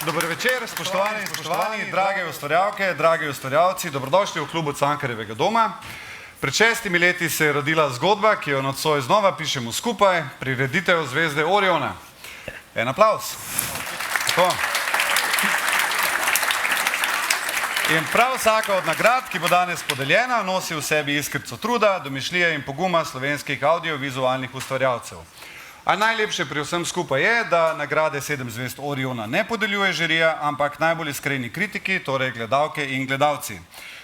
Dober večer, spoštovani in spoštovani, drage ustvarjalke, dragi ustvarjalci, dobrodošli v klubu Cankarjevega doma. Pred 6 leti se je rodila zgodba, ki jo nocoj znova pišemo skupaj, prireditev zvezde Oriona. En aplavz. Tako. In prav vsaka od nagrad, ki bo danes podeljena, nosi v sebi iskrico truda, domišljije in poguma slovenskih audiovizualnih ustvarjalcev. A najlepše pri vsem skupaj je, da nagrade 7 zvezd Oriona ne podeljuje žirija, ampak najbolj iskreni kritiki, torej gledalke in gledalci.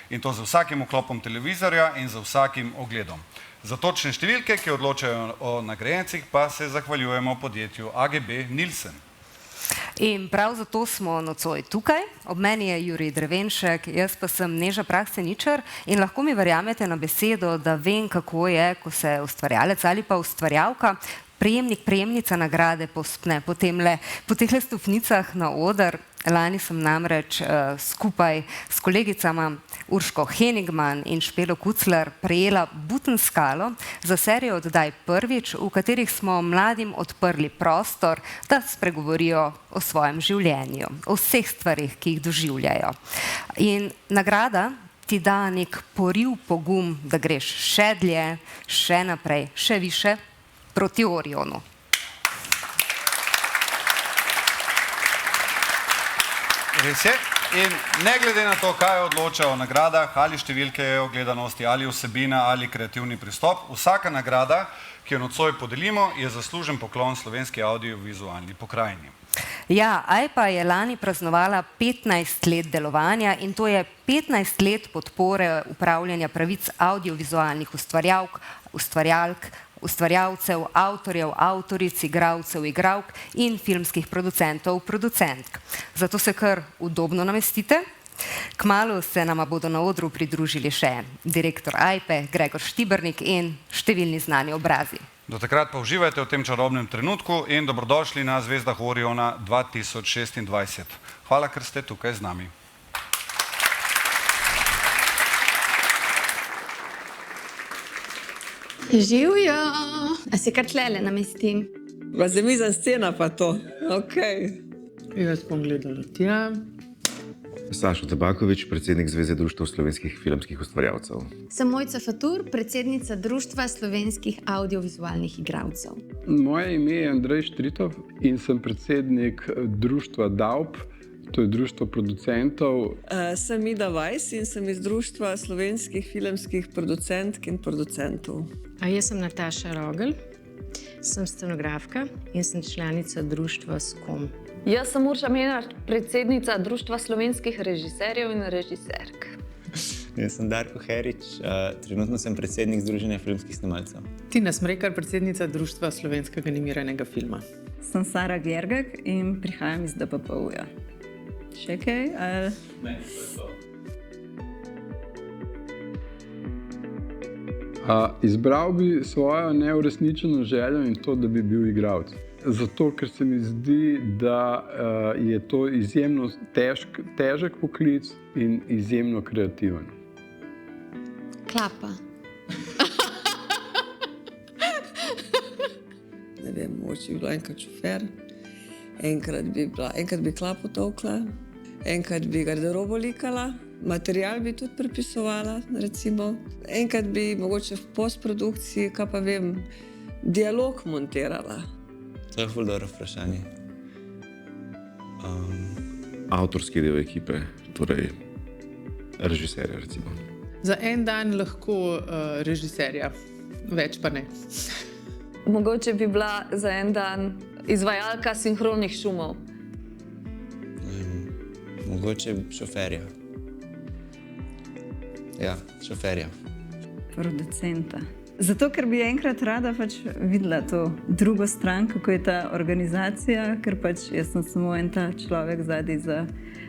In to za vsakim vklopom televizorja in za vsakim ogledom. Za točne številke, ki odločajo o nagrajencih, pa se zahvaljujemo podjetju AGB Nielsen. In prav zato smo nocoj tukaj. Ob meni je Jurij Drevenšek, jaz pa sem Neža Prah-Seničar in lahko mi verjamete na besedo, da vem, kako je, ko se ustvarjalec ali pa ustvarjalka, prejemnik, prejemnica nagrade povzpne po tehle stopnicah na oder. Lani sem namreč skupaj s kolegicama Urško Henigman in Špelo Kucler prejela Butenskalo za serijo oddaj Prvič, v katerih smo mladim odprli prostor, da spregovorijo o svojem življenju, o vseh stvarih, ki jih doživljajo. In nagrada ti da nek poriv pogum, da greš še dlje, še naprej, še više proti Orionu. Res je. In ne glede na to, kaj odloča o nagradah, ali številke o gledanosti, ali vsebina, ali kreativni pristop, vsaka nagrada, ki jo nocoj podelimo, je zaslužen poklon slovenski audiovizualni pokrajini. Ja, AIPA je lani praznovala 15 let delovanja in to je 15 let podpore upravljanja pravic audiovizualnih ustvarjalk, ustvarjalcev, avtorjev, avtoric, igralcev, igralk in filmskih producentov, producentk. Zato se kar udobno namestite. Kmalu se nama bodo na odru pridružili še direktor AIPE, Gregor Štibernik in številni znani obrazi. Do takrat pa uživajte v tem čarobnem trenutku in dobrodošli na Zvezdah Oriona 2026. Hvala, ker ste tukaj z nami. Živjo! A se kar tlele namestim? Pa se mi za scena pa to. Okej. Jaz bom gledala tja. Sašo Tabaković, predsednik Zveze društev slovenskih filmskih ustvarjalcev. Sem Mojca Fatur, predsednica Društva slovenskih audiovizualnih igralcev. Moje ime je Andrej Štritov in sem predsednik društva DAUP, to je društvo producentov. Sem Ida Vajs in sem iz Društva slovenskih filmskih producentk in producentov. A jaz sem Nataša Rogel, sem scenografka in sem članica društva SKOM. Jaz sem Urša Menar, predsednica Društva slovenskih režiserjev in režiserk. Jaz sem Darko Herič, trenutno sem predsednik Združenja filmskih snemalcev. Tina Smrekar, predsednica Društva slovenskega animiranega filma. Sem Sara Gergak in prihajam iz DPPU-ja. Še kaj? Ne, to je to. Izbral bi svojo neuresničeno željo in to, da bi bil igralec. Zato, ker se mi zdi, da je to izjemno težek poklic in izjemno kreativen. Klapa. Ne vem, mogoče bi bila enkrat šofer, enkrat bi klapo tolkla, enkrat bi garderobo likala, material bi tudi prepisovala, recimo. Enkrat bi mogoče v postprodukciji, kaj pa vem, dialog montirala. To je ful dobro vprašanje. Avtorski del ekipe, torej režiserja recimo. Za en dan lahko režiserja, več pa ne. Mogoče bi bila za en dan izvajalka sinhronih šumov. Mogoče šoferja. Ja, šoferja. Producenta. Zato, ker bi enkrat rada videla to drugo stran, kako je ta organizacija, ker jaz sem samo en ta človek zadaj za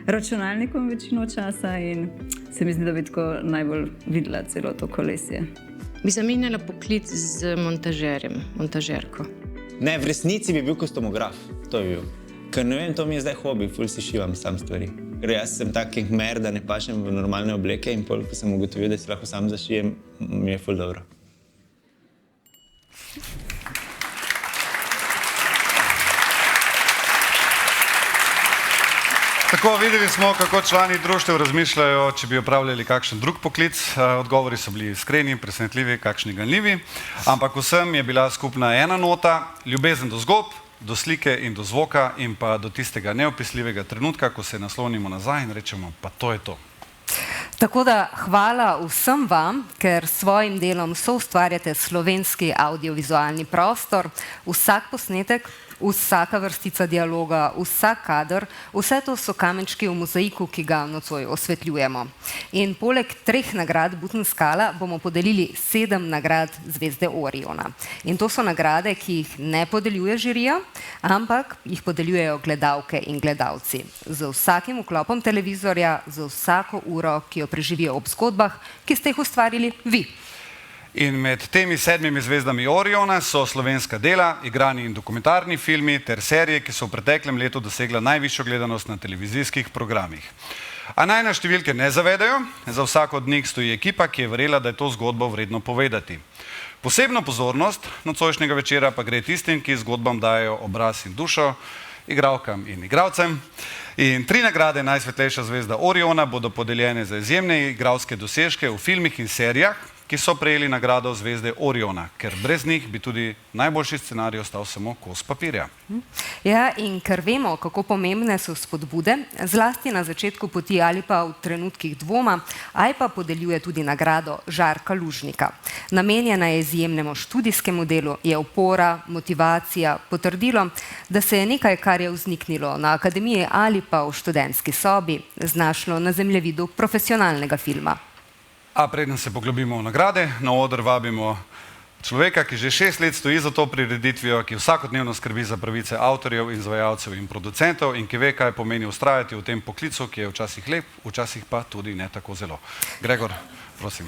računalnikom večino časa in se mi zdi, da bi tako najbolj videla celo to kolesje. Bi zamenjala poklic z montažerjem, montažerko. Ne, v resnici bi bil kostumograf, to bi bil. Ker ne vem, to mi je zdaj hobi, ful si šivam sam stvari. Ker jaz sem tak kmer, da ne pašem v normalne obleke in pol, ko sem ugotovil, da si lahko sam zašijem, mi je ful dobro. Tako, videli smo, kako člani društev razmišljajo, če bi opravljali kakšen drug poklic. Odgovori so bili iskreni, presenetljivi, kakšni ganljivi. Ampak vsem je bila skupna ena nota, ljubezen do zgodb, do slike in do zvoka in pa do tistega neopisljivega trenutka, ko se naslonimo nazaj in rečemo, pa to je to. Tako da hvala vsem vam, ker s svojim delom soustvarjate slovenski audiovizualni prostor. Vsak posnetek, vsaka vrstica dialoga, vsak kader, vse to so kamenčki v mozaiku, ki ga nocoj osvetljujemo. In poleg 3 nagrad Button Skala bomo podelili 7 nagrad Zvezde Oriona. In to so nagrade, ki jih ne podeljuje žirija, ampak jih podeljujejo gledalke in gledalci. Z vsakim vklopom televizorja, z vsako uro, ki jo preživijo ob zgodbah, ki ste jih ustvarili vi. In med temi 7 zvezdami Oriona so slovenska dela, igrani in dokumentarni filmi ter serije, ki so v preteklem letu dosegla najvišjo gledanost na televizijskih programih. A naj nas številke ne zavedajo, za vsako od njih stoji ekipa, ki je verjela, da je to zgodbo vredno povedati. Posebno pozornost nocojšnjega večera pa gre tistim, ki zgodbam dajo obraz in dušo, igralkam in igralcem. In 3 nagrade Najsvetlejša zvezda Oriona bodo podeljene za izjemne igralske dosežke v filmih in serijah, ki so prejeli nagrado Zvezde Oriona, ker brez njih bi tudi najboljši scenarij ostal samo kos papirja. Ja, in ker vemo, kako pomembne so spodbude, zlasti na začetku poti ali pa v trenutkih dvoma, ali pa podeljuje tudi nagrado Žarka Lužnika. Namenjena je izjemnemu študijskemu delu, je opora, motivacija, potrdilo, da se je nekaj, kar je vzniknilo na akademiji ali pa v študentski sobi, znašlo na zemljevidu profesionalnega filma. A preden se poglobimo v nagrade, na oder vabimo človeka, ki že 6 let stoji za to prireditvijo, ki vsakodnevno skrbi za pravice avtorjev, izvajalcev in producentov in ki ve, kaj pomeni ustrajati v tem poklicu, ki je včasih lep, včasih pa tudi ne tako zelo. Gregor, prosim.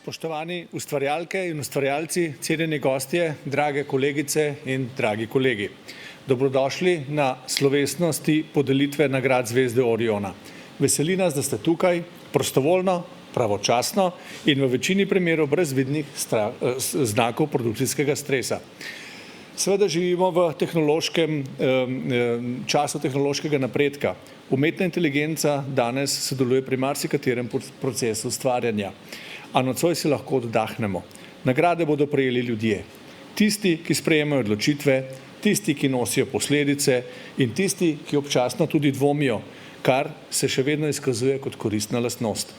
Spoštovani ustvarjalke in ustvarjalci, cenjeni gostje, drage kolegice in dragi kolegi. Dobrodošli na slovesnosti podelitve nagrad Zvezde Oriona. Veseli nas, da ste tukaj prostovoljno, pravočasno in v večini primerov brez vidnih znakov produkcijskega stresa. Seveda živimo v času tehnološkega napredka. Umetna inteligenca danes sodeluje pri marsikaterem procesu ustvarjanja. A nocoj si lahko oddahnemo. Nagrade bodo prejeli ljudje. Tisti, ki sprejemajo odločitve, tisti, ki nosijo posledice in tisti, ki občasno tudi dvomijo, kar se še vedno izkazuje kot koristna lastnost.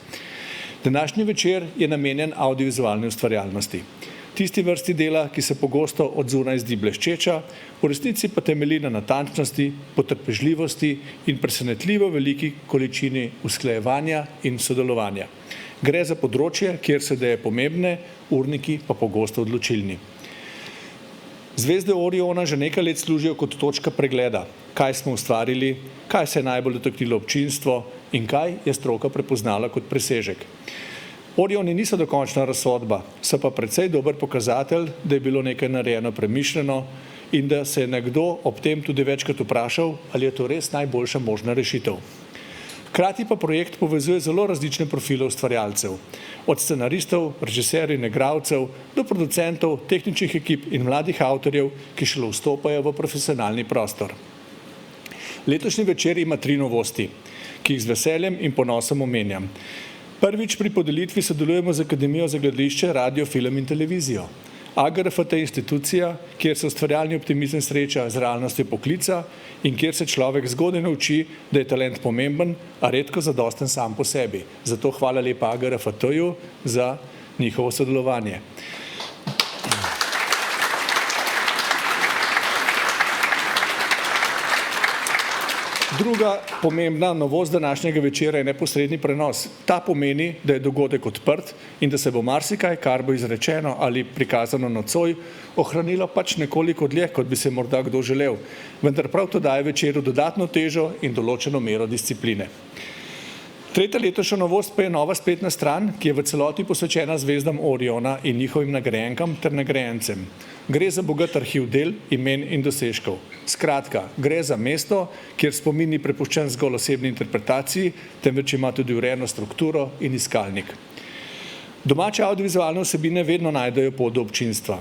Današnji večer je namenjen audiovizualni ustvarjalnosti. Tisti vrsti dela, ki se pogosto od zunaj zdi bleščeča, v resnici pa temelji na natančnosti, potrpežljivosti in presenetljivo veliki količini usklajevanja in sodelovanja. Gre za področje, kjer se ideje pomembne, urniki pa pogosto odločilni. Zvezde Oriona že nekaj let služijo kot točka pregleda, kaj smo ustvarili, kaj se je najbolj dotaknilo občinstvo in kaj je stroka prepoznala kot presežek. Orioni niso dokončna razsodba, so pa precej dober pokazatelj, da je bilo nekaj narejeno premišljeno in da se je nekdo ob tem tudi večkrat vprašal, ali je to res najboljša možna rešitev. Hkrati pa projekt povezuje zelo različne profile ustvarjalcev, od scenaristov, režiserjev in igralcev do producentov, tehničnih ekip in mladih avtorjev, ki šele vstopajo v profesionalni prostor. Letošnji večer ima 3 novosti, ki jih z veseljem in ponosom omenjam. Prvič pri podelitvi sodelujemo z Akademijo za gledališče, radio, film in televizijo. AGRFT je institucija, kjer se ustvarjalni optimizem sreča z realnostjo poklica in kjer se človek zgodaj nauči, da je talent pomemben, a redko zadosten sam po sebi. Zato hvala lepa AGRFT-ju za njihovo sodelovanje. Druga pomembna novost današnjega večera je neposredni prenos. Ta pomeni, da je dogodek odprt in da se bo marsikaj, kar bo izrečeno ali prikazano nocoj, ohranilo pač nekoliko dlje, kot bi se morda kdo želel. Vendar prav to daje večeru dodatno težo in določeno mero discipline. Tretja letošnja novost pa je nova spletna stran, ki je v celoti posvečena zvezdam Oriona in njihovim nagrajenkam ter nagrajencem. Gre za bogat arhiv del, imen in dosežkov. Skratka, gre za mesto, kjer spomin ni prepuščen zgolj osebni interpretaciji, temveč ima tudi urejeno strukturo in iskalnik. Domače audiovizualne vsebine vedno najdejo pot do občinstva.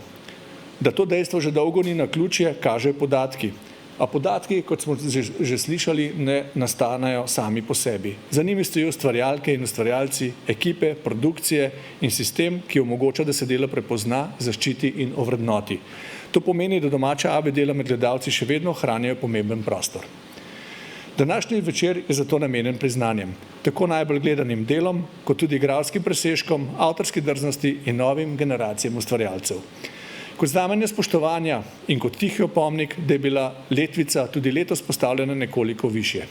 Da to dejstvo že dolgo ni naključje, kažejo podatki. A podatki, kot smo že slišali, ne nastanejo sami po sebi. Za njimi stojijo ustvarjalke in ustvarjalci, ekipe, produkcije in sistem, ki omogoča, da se delo prepozna, zaščiti in ovrednoti. To pomeni, da domača AV dela med gledalci še vedno ohranjajo pomemben prostor. Današnji večer je zato namenjen priznanjem, tako najbolj gledanim delom, kot tudi igralskim presežkom, avtorski drznosti in novim generacijam ustvarjalcev. Kot znamenje spoštovanja in kot tihi opomnik, da je bila letvica tudi letos postavljena nekoliko višje.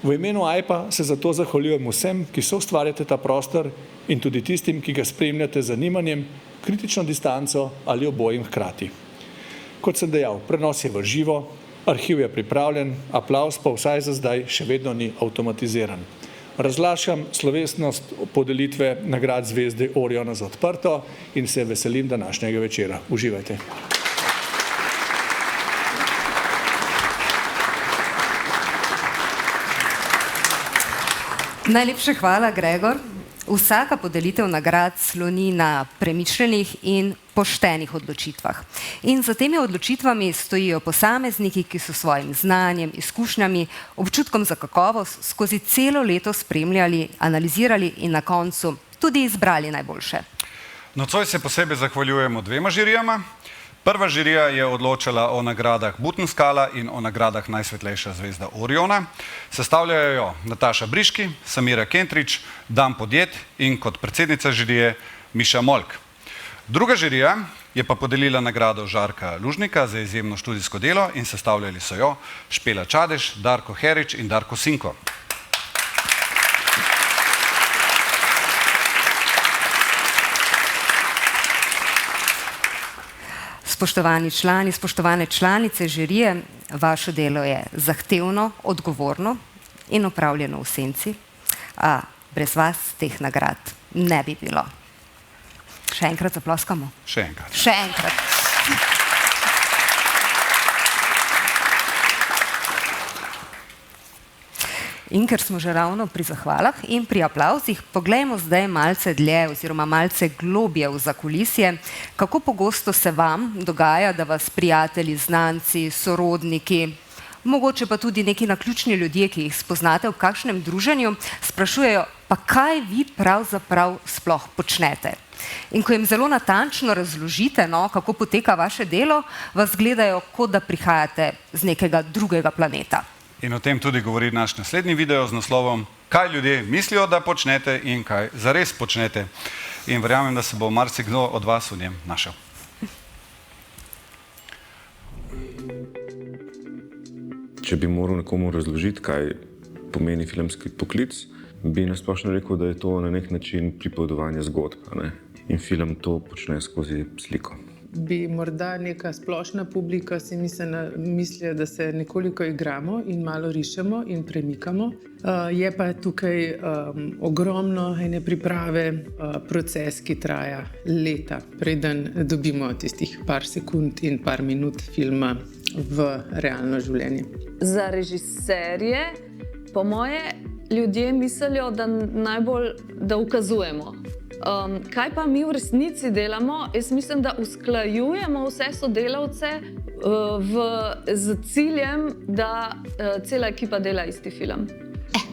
V imenu AIPA se zato zahvaljujem vsem, ki soustvarjate ta prostor in tudi tistim, ki ga spremljate z zanimanjem, kritično distanco ali obojim hkrati. Kot sem dejal, prenos je v živo, arhiv je pripravljen, aplavz pa vsaj za zdaj še vedno ni avtomatiziran. Razglašam slovesnost podelitve nagrad zvezde Oriona za odprto in se veselim današnjega večera. Uživajte. Najlepša hvala, Gregor. Vsaka podelitev nagrad sloni na premišljenih in poštenih odločitvah. In za temi odločitvami stojijo posamezniki, ki so svojim znanjem, izkušnjami, občutkom za kakovost skozi celo leto spremljali, analizirali in na koncu tudi izbrali najboljše. Nocoj se posebej zahvaljujemo dvema žirijama. Prva žirija je odločala o nagradah Butenskala in o nagradah Najsvetlejša zvezda Oriona. Sestavljajo jo Nataša Briški, Samira Kentrič, Dan Podjet in kot predsednica žirije Miša Molk. Druga žirija je pa podelila nagrado Žarka Lužnika za izjemno študijsko delo in sestavljali so jo Špela Čadež, Darko Herič in Darko Sinko. Spoštovani člani, spoštovane članice žirije, vaše delo je zahtevno, odgovorno in opravljeno v senci, a brez vas teh nagrad ne bi bilo. Še enkrat zaploskamo. Še enkrat. Še enkrat. In ker smo že ravno pri zahvalah in pri aplavzih, poglejmo zdaj malce dlje oziroma malce globje v zakulisje, kako pogosto se vam dogaja, da vas prijatelji, znanci, sorodniki, mogoče pa tudi neki naključni ljudje, ki jih spoznate v kakšnem druženju, sprašujejo, pa kaj vi pravzaprav sploh počnete. In ko jim zelo natančno razložite, kako poteka vaše delo, vas gledajo, kot da prihajate z nekega drugega planeta. In o tem tudi govori naš naslednji video z naslovom Kaj ljudje mislijo, da počnete in kaj zares počnete. In verjamem, da se bo marsikdo od vas v njem našel. Če bi moral nekomu razložiti, kaj pomeni filmski poklic, bi nasplošno rekel, da je to na nek način pripovedovanje zgodb. In film to počne skozi sliko. Bi morda neka splošna publika si mislila, da se nekoliko igramo in malo rišemo in premikamo. Je pa tukaj ogromno ene priprave, proces, ki traja leta, preden dobimo tistih par sekund in par minut filma v realno življenje. Za režiserje, po moje, ljudje mislijo, da najbolj da ukazujemo. Kaj pa mi v resnici delamo? Jaz mislim, da usklajujemo vse sodelavce z ciljem, da cela ekipa dela isti film.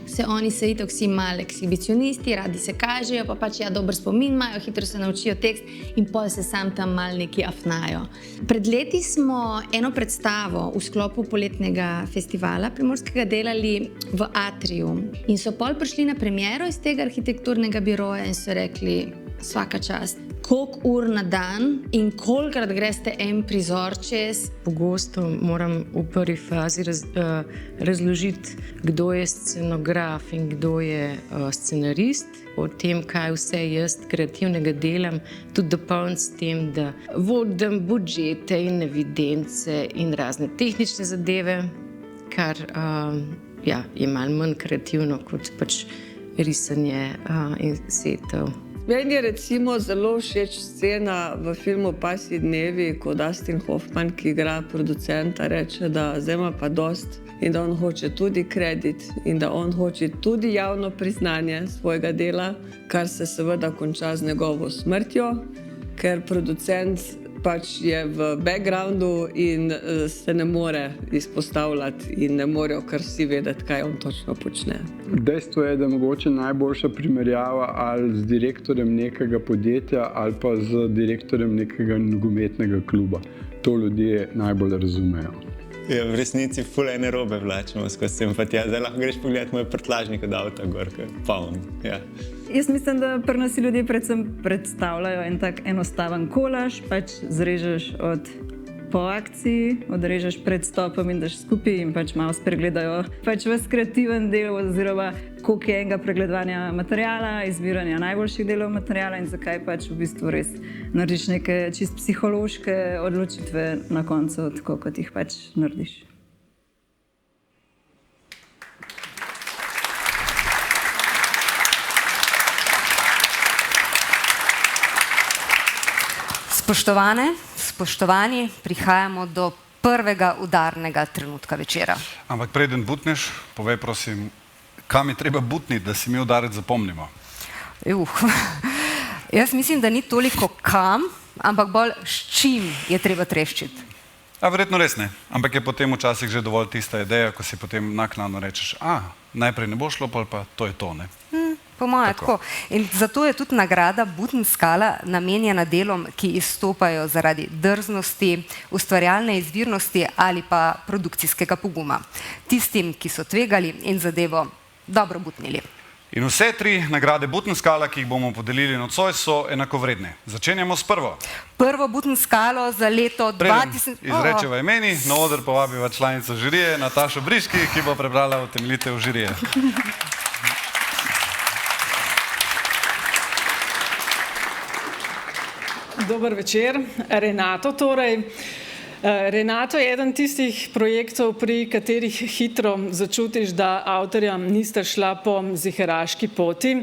Se oni so itak vsi mali ekshibicionisti, radi se kažejo, pa pač dober spomin imajo, hitro se naučijo tekst in pol se sam tam mal neki afnajo. Pred leti smo eno predstavo v sklopu poletnega festivala primorskega delali v Atriju in so pol prišli na premiero iz tega arhitekturnega biroja in so rekli, svaka čast, koliko ur na dan in kolikrat greste en prizor čez. Pogosto moram v prvi fazi razložiti, kdo je scenograf in kdo je scenarist. O tem, kaj vse jaz kreativnega delam, tudi dopolniti s tem, da vodim budžete in evidence in razne tehnične zadeve, kar je malo manj kreativno kot pač risanje in setev. Meni je recimo zelo všeč scena v filmu Pasji dnevi, ko Dustin Hoffman, ki igra producenta, reče, da zdaj ima pa dost in da on hoče tudi kredit in da on hoče tudi javno priznanje svojega dela, kar se seveda konča z njegovo smrtjo, ker producent pač je v backgroundu in se ne more izpostavljati in ne morejo kar vsi vedeti, kaj on točno počne. Dejstvo je, da je mogoče najboljša primerjava ali z direktorjem nekega podjetja ali pa z direktorjem nekega nogometnega kluba. To ljudje najbolj razumejo. Ja, v resnici ful ene robe vlačimo skozi sem, pa tja, zdaj lahko greš pogledati moj prtljažnik od avta gor, ko je poln. Ja. Jaz mislim, da pri nas si ljudje predvsem predstavljajo en tak enostaven kolaž, pač zrežeš po akciji, odrežeš pred stopom in daš skupaj in pač malo spregledajo pač ves kreativen del oziroma koliko je enega pregledovanja materijala, izbiranja najboljših delov materijala in zakaj pač v bistvu res narediš neke čist psihološke odločitve na koncu, tako kot jih pač narediš. Spoštovane, spoštovani, prihajamo do prvega udarnega trenutka večera. Ampak preden butneš, povej prosim, kam je treba butniti, da si mi udarec zapomnimo? Jaz mislim, da ni toliko kam, ampak bolj s čim je treba treščiti. A verjetno res ne, ampak je potem včasih že dovolj tista ideja, ko si potem naknadno rečeš, najprej ne bo šlo, pa to je to, ne? Po moje tako. In zato je tudi nagrada Butn skala namenjena delom, ki izstopajo zaradi drznosti, ustvarjalne izvirnosti ali pa produkcijskega poguma. Tistim, ki so tvegali in zadevo dobro butnili. In vse tri nagrade Butn skala, ki jih bomo podelili nocoj, so enakovredne. Začenjamo s prvo. Prvo Butn skalo za leto 2000... Izrečeva imeni, na oder povabiva članico žirije Natašo Briški, ki bo prebrala utemeljitev žirije. Dober večer. Renato torej. Renato je eden tistih projektov, pri katerih hitro začutiš, da avtorja nista šla po ziheraški poti.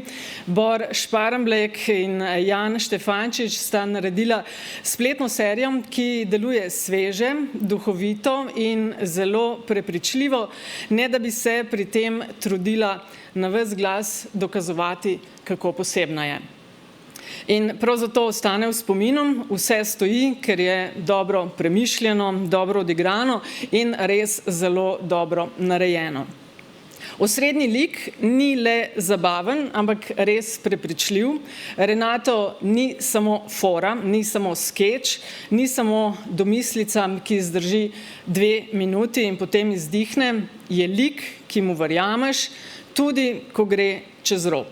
Bor Šparenblek in Jan Štefančič sta naredila spletno serijo, ki deluje sveže, duhovito in zelo prepričljivo, ne da bi se pri tem trudila na ves glas dokazovati, kako posebna je. In prav zato ostane v spominu, vse stoji, ker je dobro premišljeno, dobro odigrano in res zelo dobro narejeno. Osrednji lik ni le zabaven, ampak res prepričljiv. Renato ni samo fora, ni samo skeč, ni samo domislica, ki zdrži 2 minuti in potem izdihne, je lik, ki mu verjameš, tudi ko gre čez rob.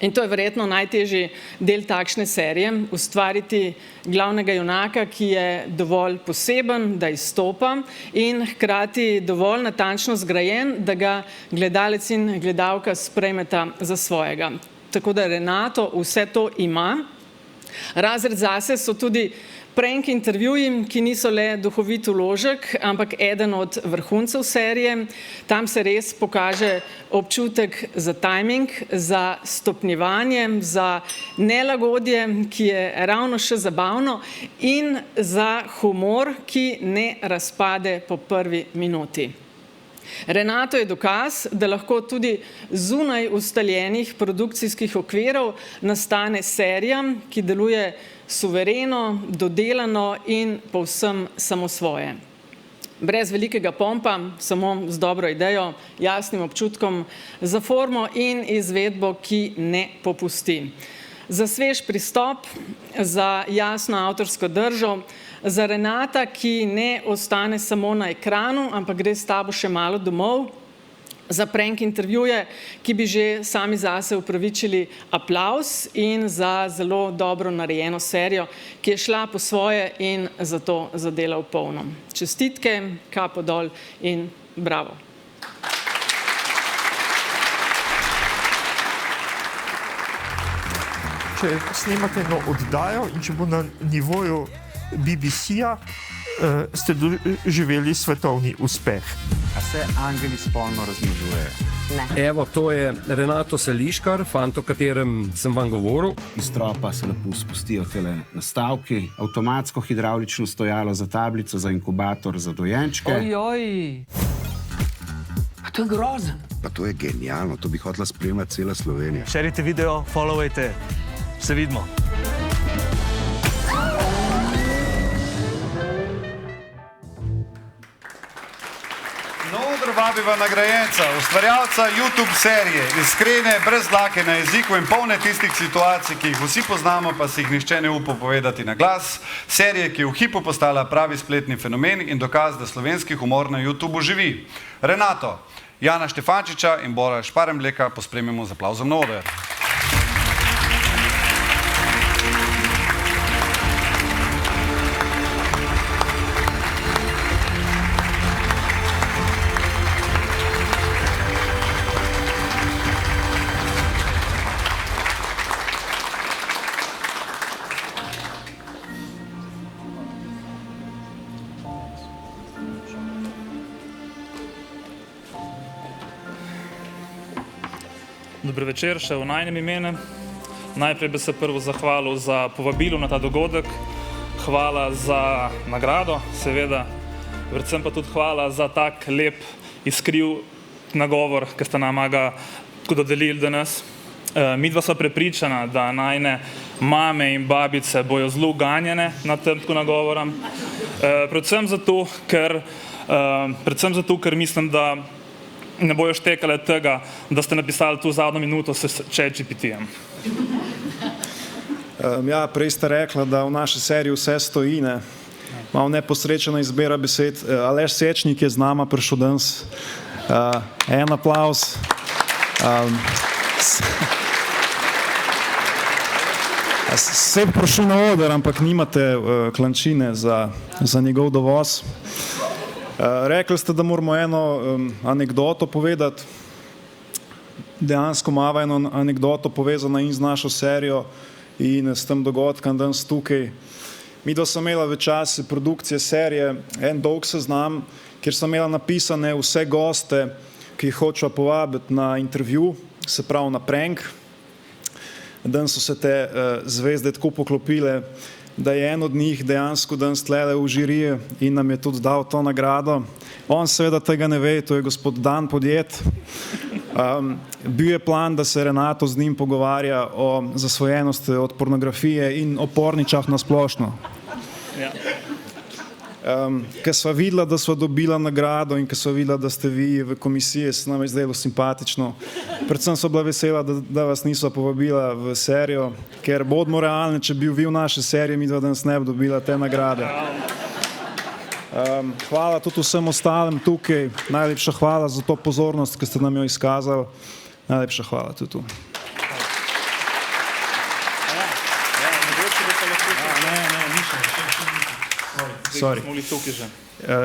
In to je verjetno najtežji del takšne serije, ustvariti glavnega junaka, ki je dovolj poseben, da izstopa in hkrati dovolj natančno zgrajen, da ga gledalec in gledalka sprejmeta za svojega. Tako da Renato vse to ima. Razred zase so tudi prank intervjuji, ki niso le duhovit vložek, ampak eden od vrhuncev serije. Tam se res pokaže občutek za tajming, za stopnjevanje, za nelagodje, ki je ravno še zabavno, in za humor, ki ne razpade po prvi minuti. Renato je dokaz, da lahko tudi zunaj ustaljenih produkcijskih okvirov nastane serija, ki deluje suvereno, dodelano in povsem samosvoje. Brez velikega pompa, samo z dobro idejo, jasnim občutkom za formo in izvedbo, ki ne popusti. Za svež pristop, za jasno avtorsko držo, za Renata, ki ne ostane samo na ekranu, ampak gre s tabo še malo domov, za prank intervjuje, ki bi že sami zase upravičili aplavz, in za zelo dobro narejeno serijo, ki je šla po svoje in zato zadela v polno. Čestitke, kapo dol in bravo. Če snemate eno oddajo in če bo na nivoju BBC-ja, ste doživeli svetovni uspeh. A se angeli spolno razmnožujejo? Ne. Evo, to je Renato Seliškar, fant, o katerem sem vam govoril. Iz stropa se lepo spustijo tele nastavki, avtomatsko hidravlično stojalo za tablico, za inkubator, za dojenčke. Ojoj! A to je grozen. Pa to je genialno, to bi hotela spremljati cela Slovenija. Šerite video, followajte, se vidimo. Odro vabiva nagrajenca, ustvarjalca YouTube serije, iskrene, brez dlake na jeziku in polne tistih situacij, ki jih vsi poznamo, pa si jih nihče ne upa povedati na glas. Serije, ki je v hipu postala pravi spletni fenomen in dokaz, da slovenski humor na YouTubu živi. Renato, Jana Štefančiča in Bora Šparembleka pospremimo z aplavzom na oder. Dober večer, še v najnem imenu. Najprej bi se prvo zahvalil za povabilo na ta dogodek. Hvala za nagrado, seveda. Predvsem pa tudi hvala za tak lep, iskriv nagovor, ki ste nam ga dodelili danes. Midva sva prepričana, da najne mame in babice bojo zelo ganjene nad tem nagovorom. Predvsem zato, ker mislim, da ne bojo štekale tega, da ste napisali tu zadnjo minuto s ChatGPT-jem. Ja, prej ste rekla, da v naši seriji vse stoji, ne. Malo neposrečena izbira besed. Aleš Sečnik je z nama prišel danes. En aplavz. Se bi prišel na oder, ampak nimate klančine za njegov dovoz. Rekli ste, da moramo eno anekdoto povedati. Dejansko imamo eno anekdoto povezano in z našo serijo in s tem dogodkom danes tukaj. Midva sem imela v času produkcije serije en dolg seznam, kjer sem imela napisane vse goste, ki jih hočeva povabiti na intervju, se pravi na prank. Danes so se te zvezde tako poklopile, da je en od njih dejansko danes tlele v žiriji in nam je tudi dal to nagrado. On seveda tega ne ve, to je gospod Dan Podjet. Bil je plan, da se Renato z njim pogovarja o zasvojenosti od pornografije in o porničah na splošno. Ker sva videla, da sva dobila nagrado in ker sva videla, da ste vi v komisiji, se nam je zdelo simpatično. Predvsem sva bila vesela, da vas nisva povabila v serijo, ker bodimo realni, če bi vi v naši seriji, midva danes ne bi dobila te nagrade. Hvala tudi vsem ostalim tukaj. Najlepša hvala za to pozornost, ki ste nam jo izkazali. Najlepša hvala tudi tu.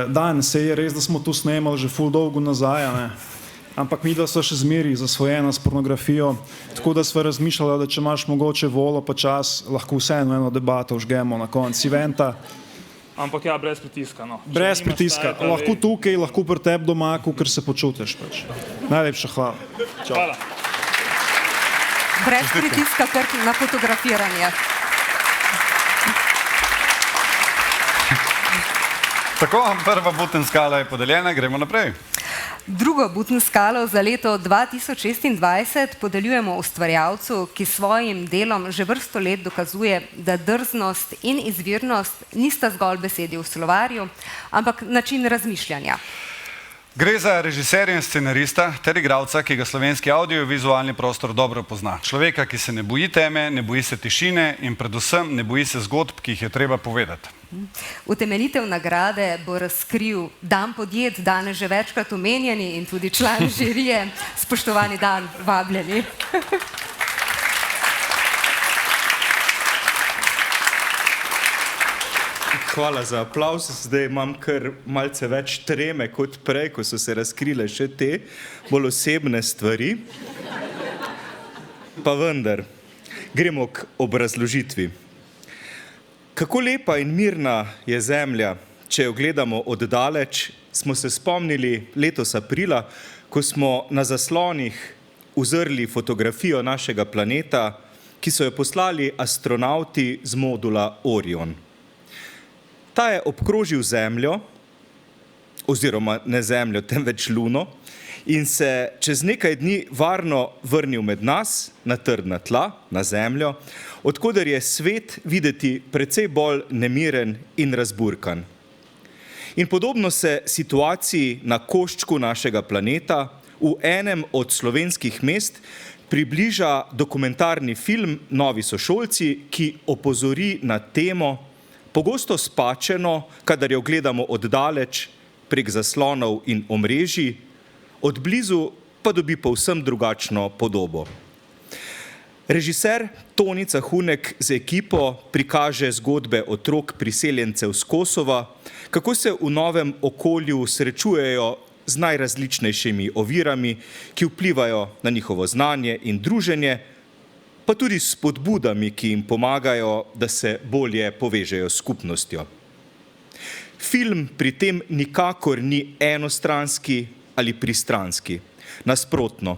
Dan, se je res, da smo tu snemali že ful dolgo nazaj, ne? Ampak midva sva še zmeri zasvojena s pornografijo, tako da sva razmišljala, da če imaš mogoče volo pa čas, lahko vseeno eno debato vžgemo na konec eventa. Ampak ja, brez pritiska, no. Brez pritiska, lahko tukaj, lahko pri tebi doma, ker se počutiš pač. Najlepša hvala. Hvala. Brez pritiska, kar na fotografiranje. Tako, prva butna skala je podeljena, gremo naprej. Drugo butno skalo za leto 2026 podeljujemo ustvarjalcu, ki s svojim delom že vrsto let dokazuje, da drznost in izvirnost nista zgolj besedi v slovarju, ampak način razmišljanja. Gre za režiserja in scenarista ter igralca, ki ga slovenski audiovizualni prostor dobro pozna. Človeka, ki se ne boji teme, ne boji se tišine in predvsem ne boji se zgodb, ki jih je treba povedati. Utemeljitev nagrade bo razkril Dan Podjet, danes že večkrat omenjeni in tudi član žirije. Spoštovani Dan, vabljeni. Hvala za aplavz. Zdaj imam kar malce več treme kot prej, ko so se razkrile še te bolj osebne stvari. Pa vendar, gremo k obrazložitvi. Kako lepa in mirna je zemlja, če jo gledamo oddaleč, smo se spomnili letos aprila, ko smo na zaslonih uzrli fotografijo našega planeta, ki so jo poslali astronavti z modula Orion. Ta je obkrožil Zemljo, oziroma ne Zemljo, temveč Luno, in se čez nekaj dni varno vrnil med nas, na trdna tla, na Zemljo, odkoder je svet videti precej bolj nemiren in razburkan. In podobno se situaciji na koščku našega planeta v enem od slovenskih mest približa dokumentarni film Novi sošolci, ki opozori na temo, pogosto spačeno, kadar jo gledamo oddaleč, prek zaslonov in omrežij, od blizu pa dobi povsem drugačno podobo. Režiser Toni Cahunek z ekipo prikaže zgodbe otrok priseljencev z Kosova, kako se v novem okolju srečujejo z najrazličnejšimi ovirami, ki vplivajo na njihovo znanje in druženje, pa tudi s spodbudami, ki jim pomagajo, da se bolje povežejo s skupnostjo. Film pri tem nikakor ni enostranski ali pristranski. Nasprotno,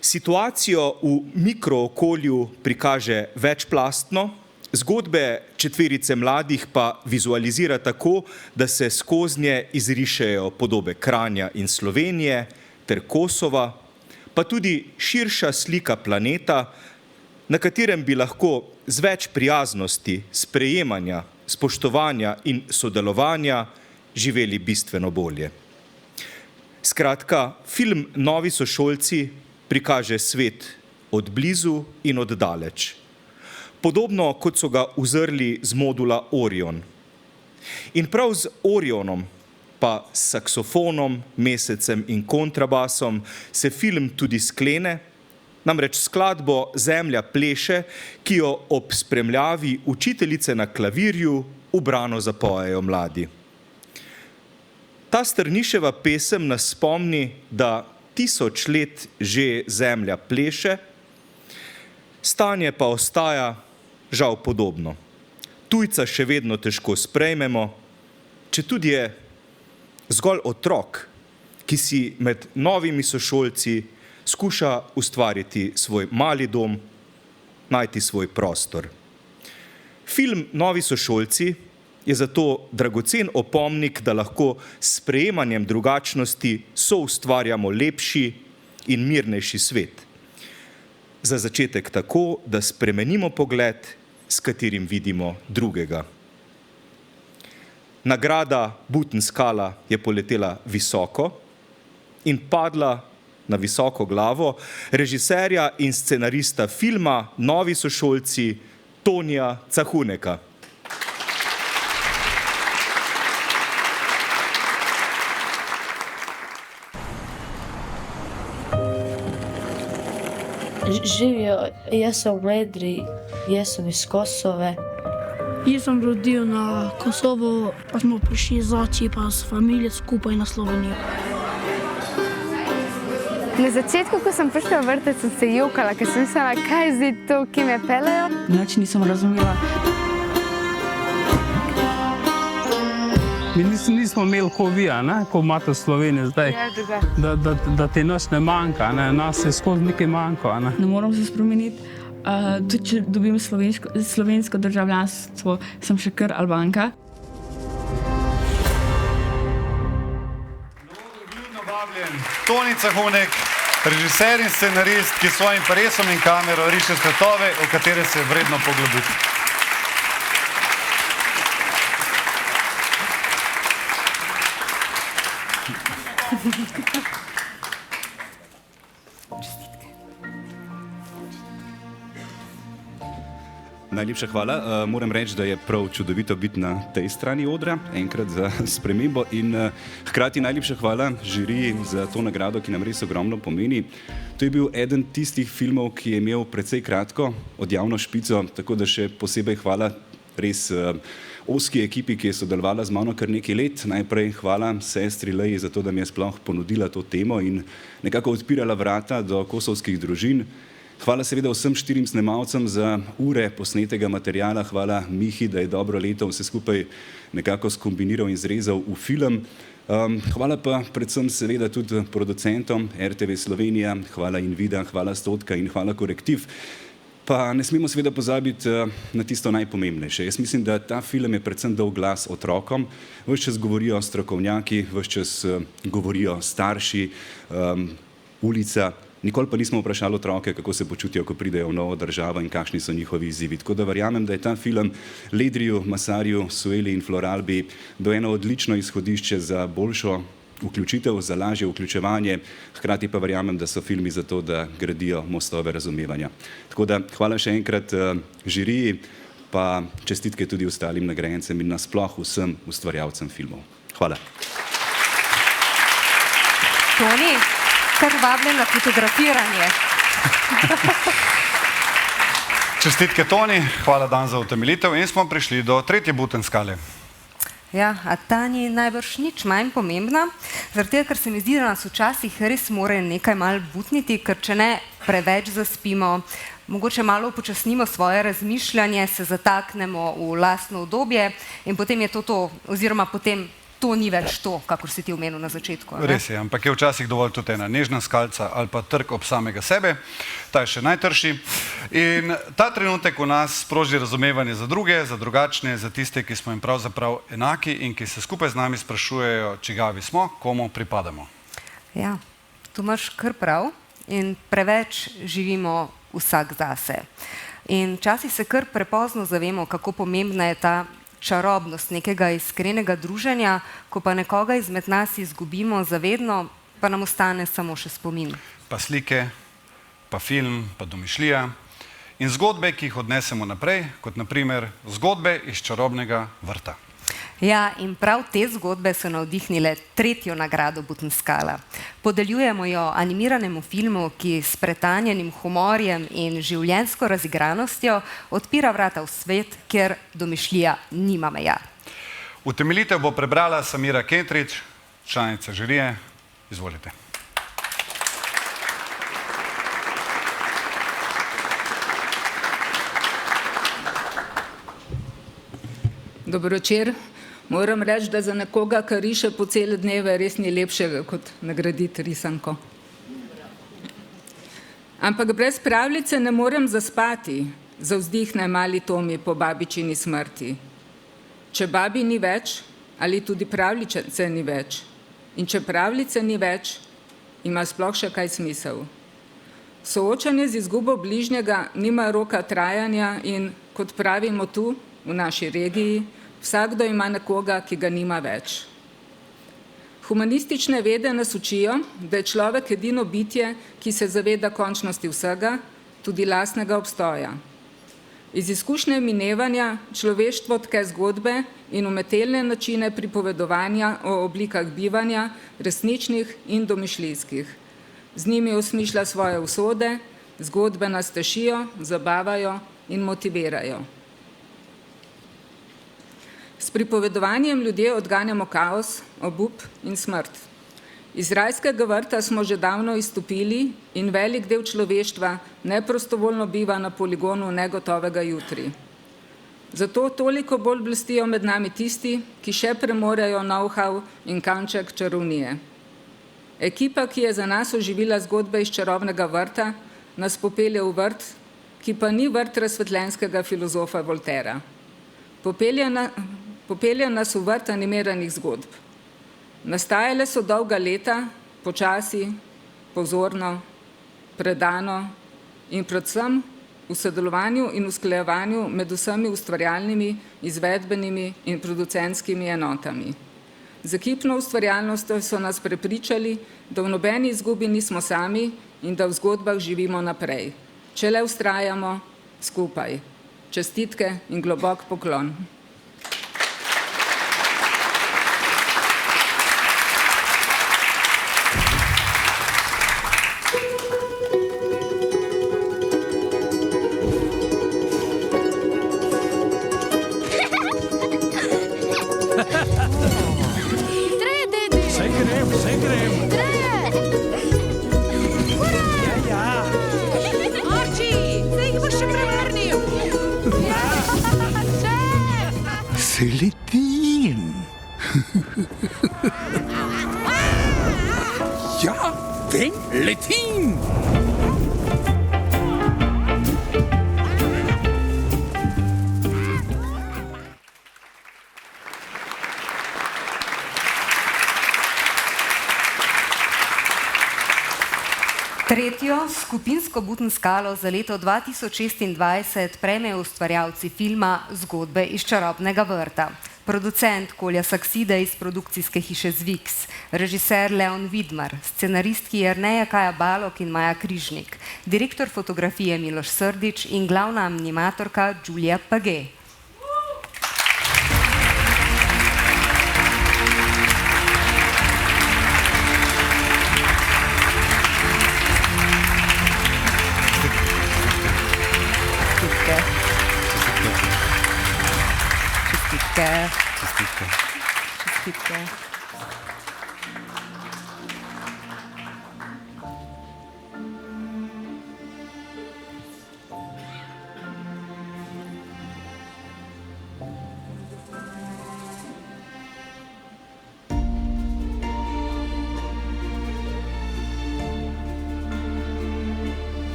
situacijo v mikrookolju prikaže večplastno, zgodbe četverice mladih pa vizualizira tako, da se skoznje izrišejo podobe Kranja in Slovenije ter Kosova, pa tudi širša slika planeta, na katerem bi lahko z več prijaznosti, sprejemanja, spoštovanja in sodelovanja živeli bistveno bolje. Skratka, film Novi sošolci prikaže svet od blizu in od daleč. Podobno kot so ga uzrli z modula Orion. In prav z Orionom, pa s saksofonom, mesecem in kontrabasom se film tudi sklene, namreč skladbo Zemlja pleše, ki jo ob spremljavi učiteljice na klavirju ubrano zapojejo mladi. Ta Strniševa pesem nas spomni, da 1000 let že Zemlja pleše, stanje pa ostaja žal podobno. Tujca še vedno težko sprejmemo, četudi je zgolj otrok, ki si med novimi sošolci skuša ustvariti svoj mali dom, najti svoj prostor. Film Novi sošolci je zato dragocen opomnik, da lahko s sprejemanjem drugačnosti soustvarjamo lepši in mirnejši svet. Za začetek tako, da spremenimo pogled, s katerim vidimo drugega. Nagrada Butenskala je poletela visoko in padla na visoko glavo režiserja in scenarista filma Novi sošolci Tonija Cahuneka. Živijo, jaz sem v Medri, jaz sem iz Kosove. Jaz sem rodil na Kosovo, pa smo prišli z oči pa s familijo skupaj na Slovenijo. Na začetku, ko sem prišla v vrtec, sem se jokala, ker sem mislila, kaj je zdaj to, ki me pelejo. Nič nisem razumela. Mi nismo imeli ko vi, ko imate v Sloveniji zdaj, da ti nič ne manjka, nas je skozi nekaj manjko. Ne moram se spremeniti. Tudi če dobim slovensko državljanstvo, sem še kar Albanka. Vljudno vabljen Toni Cahunek, režiser in scenarist, ki svojim paresom in kamero riše svetove, v katere se je vredno poglobiti. Najlepša hvala. Moram reči, da je prav čudovito biti na tej strani odra, enkrat za spremembo, in hkrati najlepša hvala žiriji za to nagrado, ki nam res ogromno pomeni. To je bil eden tistih filmov, ki je imel precej kratko odjavno špico, tako da še posebej hvala res ozki ekipi, ki je sodelovala z mano kar nekaj let. Najprej hvala sestri Leji za to, da mi je sploh ponudila to temo in nekako odpirala vrata do kosovskih družin. Hvala seveda vsem 4 snemalcem za ure posnetega materijala, hvala Mihi, da je dobro leto vse skupaj nekako skombiniral in zrezal v film. Hvala pa predvsem seveda tudi producentom RTV Slovenija, hvala Invida, hvala Stotka in hvala Korektiv. Pa ne smemo seveda pozabiti na tisto najpomembnejše. Jaz mislim, da ta film je predvsem dal glas otrokom, ves čas govorijo strokovnjaki, ves čas govorijo starši, ulica. Nikoli pa nismo vprašali otroke, kako se počutijo, ko pridejo v novo državo in kakšni so njihovi izzivi. Tako da verjamem, da je ta film Ledriju, Masarju, Sueli in Floralbi do eno odlično izhodišče za boljšo vključitev, za lažje vključevanje, hkrati pa verjamem, da so filmi za to, da gradijo mostove razumevanja. Tako da hvala še enkrat žiriji, pa čestitke tudi ostalim nagrajencem in nasploh vsem ustvarjalcem filmov. Hvala. Toni, kar vabljen na fotografiranje. Čestitke Toni, hvala Dan za utemeljitev in smo prišli do tretje butenskale. Ja, a ta ni najbrž nič manj pomembna, zaradi tega, ker se mi zdi, da nas včasih res more nekaj malo butniti, ker če ne preveč zaspimo, mogoče malo upočasnimo svoje razmišljanje, se zataknemo v lastno udobje in potem je to, oziroma potem to ni več to, kakor si ti omenil na začetku. Res je, ampak je včasih dovolj tudi ena nežna skalca ali pa trk ob samega sebe, ta je še najtrši. In ta trenutek v nas sproži razumevanje za druge, za drugačne, za tiste, ki smo jim pravzaprav enaki in ki se skupaj z nami sprašujejo, čigavi smo, komu pripadamo. Ja, tu imaš kar prav in preveč živimo vsak zase. In včasih se kar prepozno zavemo, kako pomembna je ta čarobnost nekega iskrenega druženja, ko pa nekoga izmed nas izgubimo zavedno, pa nam ostane samo še spomin. Pa slike, pa film, pa domišljija in zgodbe, ki jih odnesemo naprej, kot naprimer zgodbe iz čarobnega vrta. Ja, in prav te zgodbe so navdihnile tretjo nagrado Butenskala. Podeljujemo jo animiranemu filmu, ki s pretanjenim humorjem in življenjsko razigranostjo odpira vrata v svet, kjer domišljija nima meja. Utemeljitev bo prebrala Samira Kentrić, članica žirije. Izvolite. Dobro večer. Moram reči, da za nekoga, ki riše po cele dneve, res ni lepšega, kot nagraditi risanko. Ampak brez pravljice ne morem zaspati, zavzdihne mali Tomi po babičini smrti. Če babi ni več, ali tudi pravljice ni več. In če pravljice ni več, ima sploh še kaj smisel. Soočanje z izgubo bližnjega nima roka trajanja in, kot pravimo tu, v naši regiji, vsakdo ima nekoga, ki ga nima več. Humanistične vede nas učijo, da je človek edino bitje, ki se zaveda končnosti vsega, tudi lastnega obstoja. Iz izkušnje minevanja človeštvo tke zgodbe in umetelne načine pripovedovanja o oblikah bivanja, resničnih in domišljijskih. Z njimi osmišlja svoje usode, zgodbe nas tešijo, zabavajo in motivirajo. S pripovedovanjem ljudje odganjamo kaos, obup in smrt. Iz rajskega vrta smo že davno izstopili in velik del človeštva neprostovoljno biva na poligonu negotovega jutri. Zato toliko bolj blestijo med nami tisti, ki še premorejo know-how in kanček čarovnije. Ekipa, ki je za nas oživila zgodbe iz čarobnega vrta, nas popelje v vrt, ki pa ni vrt razsvetljenskega filozofa Voltera. Popelje nas v vrt animiranih zgodb. Nastajale so dolga leta, počasi, pozorno, predano in predvsem v sodelovanju in usklajevanju med vsemi ustvarjalnimi, izvedbenimi in producentskimi enotami. Z ekipno ustvarjalnostjo so nas prepričali, da v nobeni izgubi nismo sami in da v zgodbah živimo naprej. Če le vztrajamo skupaj. Čestitke in globok poklon. Saj grem. Ja. Arči, Nagrajo Skupinsko Butenskalo za leto 2026 prejmejo ustvarjalci filma Zgodbe iz čarobnega vrta. Producent Kolja Saksida iz produkcijske hiše Zvix, režiser Leon Vidmar, scenaristki Jerneja Kaja Balog in Maja Križnik, direktor fotografije Miloš Srdić in glavna animatorka Đulija Page. Čestitke.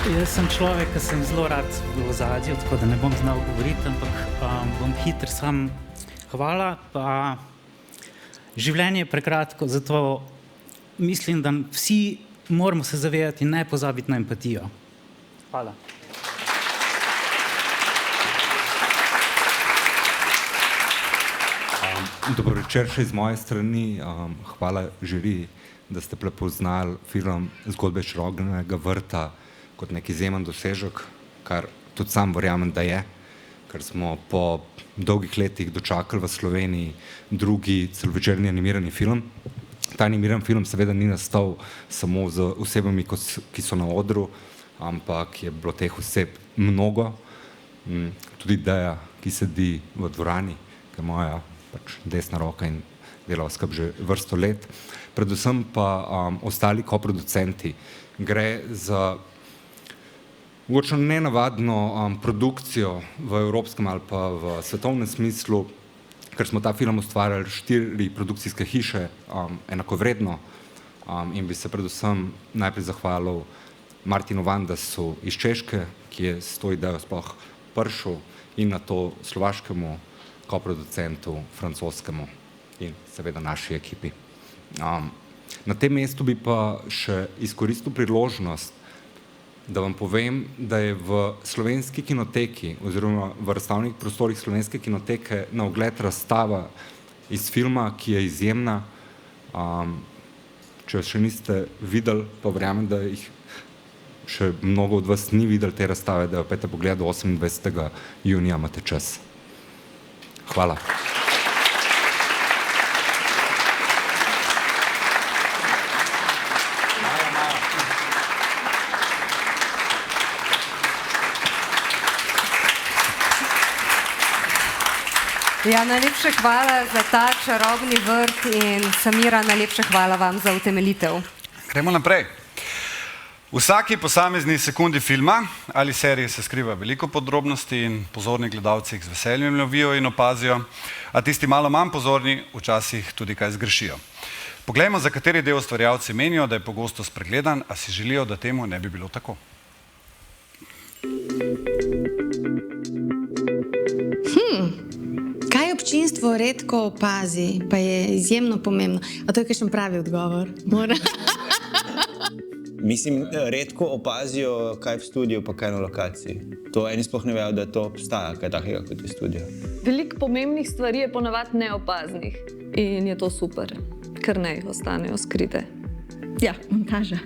Jaz sem človek, ki sem zelo rad v ozadju, tako da ne bom znal govoriti, ampak bom hiter sam. Hvala, pa življenje je prekratko, zato mislim, da vsi moramo se zavedati in ne pozabiti na empatijo. Hvala. Dobro večer še iz moje strani. Hvala žiriji, da ste prepoznali film Zgodbe iz čarobnega vrta kot nek izjemen dosežek, kar tudi sam verjamem, da je, ker smo po dolgih letih dočakali v Sloveniji drugi celovečerni animirani film. Ta animirani film seveda ni nastal samo z osebami, ki so na odru, ampak je bilo teh oseb mnogo. Tudi Deja, ki sedi v dvorani, ki je moja desna roka in delava skupaj že vrsto let. Predvsem pa ostali koproducenti. Gre za mogoče nenavadno produkcijo v evropskem ali pa v svetovnem smislu, ker smo ta film ustvarjali 4 produkcijske hiše enakovredno in bi se predvsem najprej zahvalil Martinu Vandasu iz Češke, ki je s to idejo sploh prišel, in na to slovaškemu koproducentu, francoskemu in seveda naši ekipi. Na tem mestu bi pa še izkoristil priložnost, da vam povem, da je v Slovenski kinoteki oziroma v razstavnih prostorih Slovenske kinoteke na ogled razstava iz filma, ki je izjemna. Če jo še niste videli, pa verjamem, da jih še mnogo od vas ni videli te razstave, da jo pojte pogledati do 28. junija, imate čas. Hvala. Ja, najlepša hvala za ta čarobni vrt in Samira, najlepša hvala vam za utemeljitev. Gremo naprej. V vsaki posamezni sekundi filma ali serije se skriva veliko podrobnosti in pozorni gledalci jih z veseljem lovijo in opazijo, a tisti malo manj pozorni včasih tudi kaj zgrešijo. Poglejmo, za kateri del ustvarjalci menijo, da je pogosto spregledan, a si želijo, da temu ne bi bilo tako. Kaj občinstvo redko opazi, pa je izjemno pomembno. A to je kakšen pravi odgovor? Mislim, redko opazijo, kaj v studiu, pa kaj na lokaciji. To eni sploh ne vejo, da to obstaja, kaj takega kot je studio. Veliko pomembnih stvari je ponavadi neopaznih in je to super, ker ne ostanejo skrite. Ja, montaža.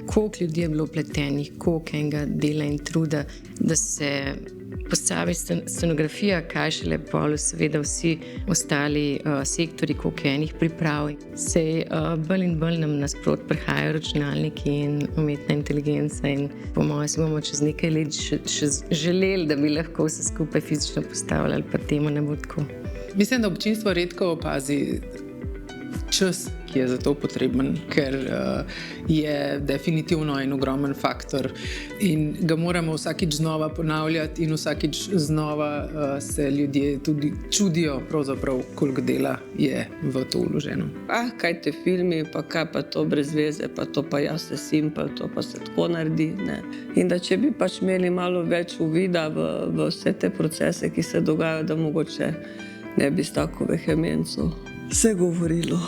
Koliko ljudi je bilo vpletenih, koliko enega dela in truda, da se postavi scenografija, kaj šele pol, seveda vsi ostali sektori, koliko je enih priprav. Sej bolj in bolj nam nasprot prihajajo računalniki in umetna inteligenca in po mojem si bomo čez nekaj let še želeli, da bi lahko vse skupaj fizično postavljali, pa temu ne bo tako. Mislim, da občinstvo redko opazi čas, ki je za to potreben, ker je definitivno en ogromen faktor in ga moramo vsakič znova ponavljati in vsakič znova se ljudje tudi čudijo, pravzaprav, koliko dela je v to vloženo. Kaj te filmi, pa kaj pa to brez veze, pa to pa jaz se simpel, to pa se tako naredi. Ne? In da če bi pač imeli malo več uvida v vse te procese, ki se dogajajo, da mogoče ne bi s tako vehemenco se govorilo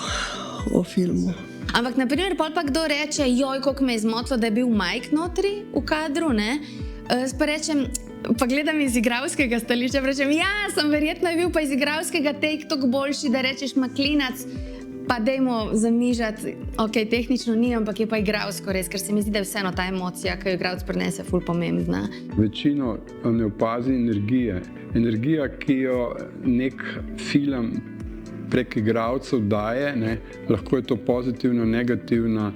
o filmu. Ampak, na primer, pol pa kdo reče, joj, koliko me je zmotilo, da je bil Mike notri v kadru, ne? Pa rečem, pa gledam iz igralskega stališča, rečem, ja, sem verjetno bil pa iz igralskega take toliko boljši, da rečeš Maklinac, pa dajmo zamižati, ok, tehnično ni, ampak je pa igralsko res, ker se mi zdi, da je vseeno ta emocija, ki jo igralec prenese, ful pomembna. Večino ne opazi energije. Energija, ki jo nek film prek igralcev daje, ne, lahko je to pozitivna, negativna,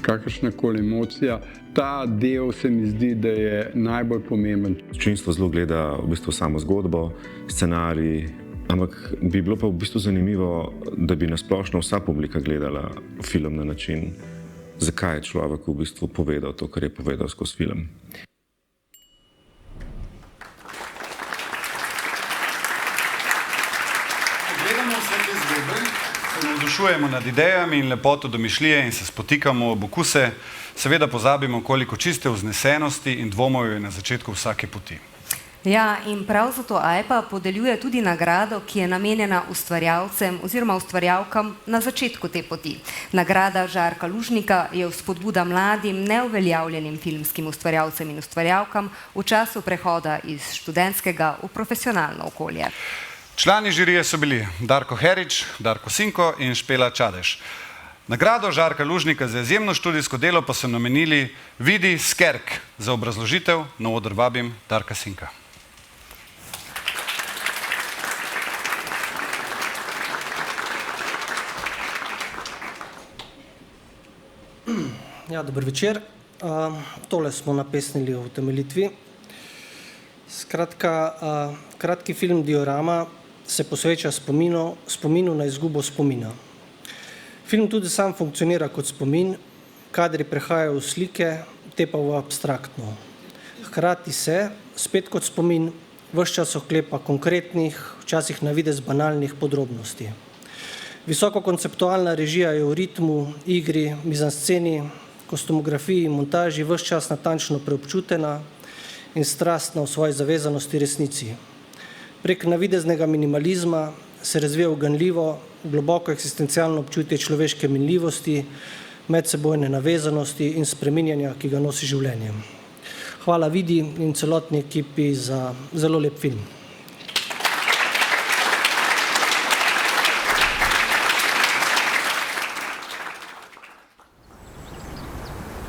kakršnakoli emocija. Ta del se mi zdi, da je najbolj pomemben. Občinstvo zelo gleda v bistvu samo zgodbo, scenarij, ampak bi bilo pa v bistvu zanimivo, da bi nasplošno vsa publika gledala film na način, zakaj je človek v bistvu povedal to, kar je povedal skozi film. Navdušujemo nad idejami in lepoto domišljije in se spotikamo ob okuse, seveda pozabimo, koliko čiste vznesenosti in dvomov je na začetku vsake poti. Ja, in prav zato AIPA podeljuje tudi nagrado, ki je namenjena ustvarjalcem oziroma ustvarjalkam na začetku te poti. Nagrada Žarka Lužnika je vzpodbuda mladim, neuveljavljenim filmskim ustvarjalcem in ustvarjalkam v času prehoda iz študentskega v profesionalno okolje. Člani žirije so bili Darko Herič, Darko Sinko in Špela Čadež. Nagrado Žarka Lužnika za izjemno študijsko delo pa so namenili Vidi Skerk. Za obrazložitev na oder vabim Darka Sinka. Ja, dober večer. Tole smo napesnili v utemeljitvi. Skratka, kratki film Diorama se posveča spominu na izgubo spomina. Film tudi sam funkcionira kot spomin, kadri prehajajo v slike, te pa v abstraktno. Hkrati se, spet kot spomin, ves čas oklepa konkretnih, včasih na videz banalnih podrobnosti. Visoko konceptualna režija je v ritmu, igri, mizansceni, kostumografiji in montaži ves čas natančno preobčutena in strastna v svoji zavezanosti resnici. Prek navideznega minimalizma se razvija uganljivo, globoko eksistencialno občutje človeške minljivosti, medsebojne navezanosti in spreminjanja, ki ga nosi življenje. Hvala Vidi in celotni ekipi za zelo lep film.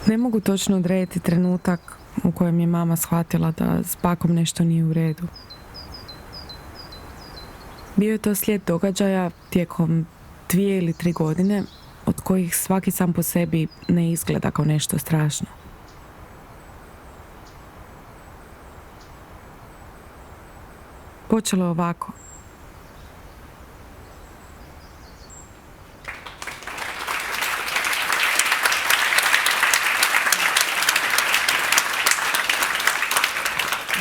Ne mogu točno odrediti trenutak u kojem je mama shvatila da s bakom nešto nije u redu. Bio je to slijed događaja tijekom 2 ili 3 godine, od kojih svaki sam po sebi ne izgleda kao nešto strašno. Počelo je ovako.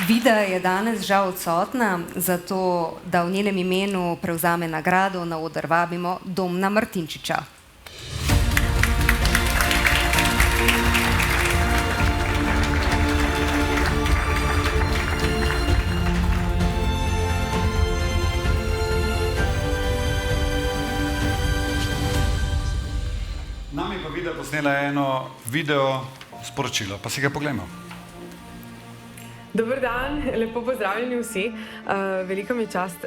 Vida je danes žal odsotna, zato da v njenem imenu prevzame nagrado, na oder vabimo Domna Martinčiča. Nam je pa Vida posnela eno video sporočilo, pa si ga poglejmo. Dober dan, lepo pozdravljeni vsi. Veliko mi je čast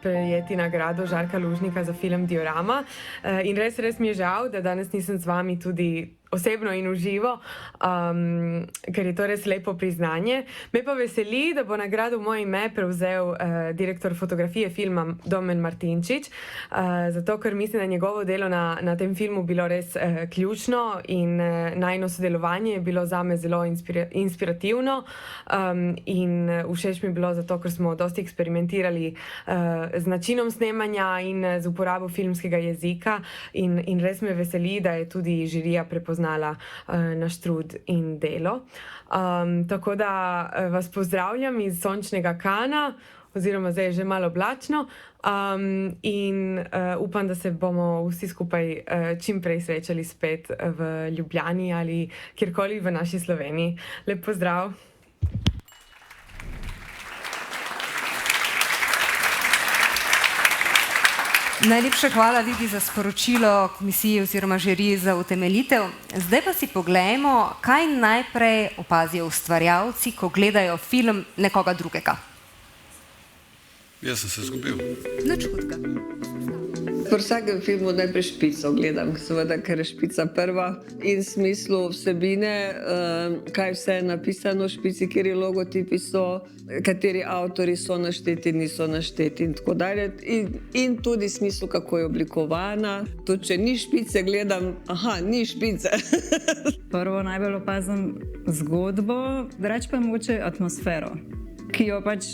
prejeti nagrado Žarka Lužnika za film Diorama in res mi je žal, da danes nisem z vami tudi osebno in uživo, ker je to res lepo priznanje. Me pa veseli, da bo nagrado v moje ime prevzel direktor fotografije filma Domen Martinčič, zato ker mislim, da njegovo delo na tem filmu bilo res ključno in najino sodelovanje je bilo zame zelo inspirativno in všeč mi je bilo zato, ker smo dosti eksperimentirali z načinom snemanja in z uporabo filmskega jezika in res me veseli, da je tudi žirija prepoznala naš trud in delo. Tako da vas pozdravljam iz sončnega Kana, oziroma zdaj je že malo oblačno in upam, da se bomo vsi skupaj čim prej srečali spet v Ljubljani ali kjerkoli v naši Sloveniji. Lep pozdrav! Najlepša hvala, Vidi, za sporočilo komisiji oziroma žiriji za utemeljitev. Zdaj pa si poglejmo, kaj najprej opazijo ustvarjalci, ko gledajo film nekoga drugega. Jaz sem se zgubil. Nič hudega. Pri vsakem filmu najprej špico gledam, seveda, ker je špica prva in v smislu vsebine, kaj vse je napisano v špici, kateri logotipi so, kateri avtori so našteti, niso našteti in tako dalje. In tudi v smislu, kako je oblikovana. Tudi če ni špice, gledam, ni špice. Prvo najbolj opazim zgodbo, drugače pa mogoče atmosfero, ki jo pač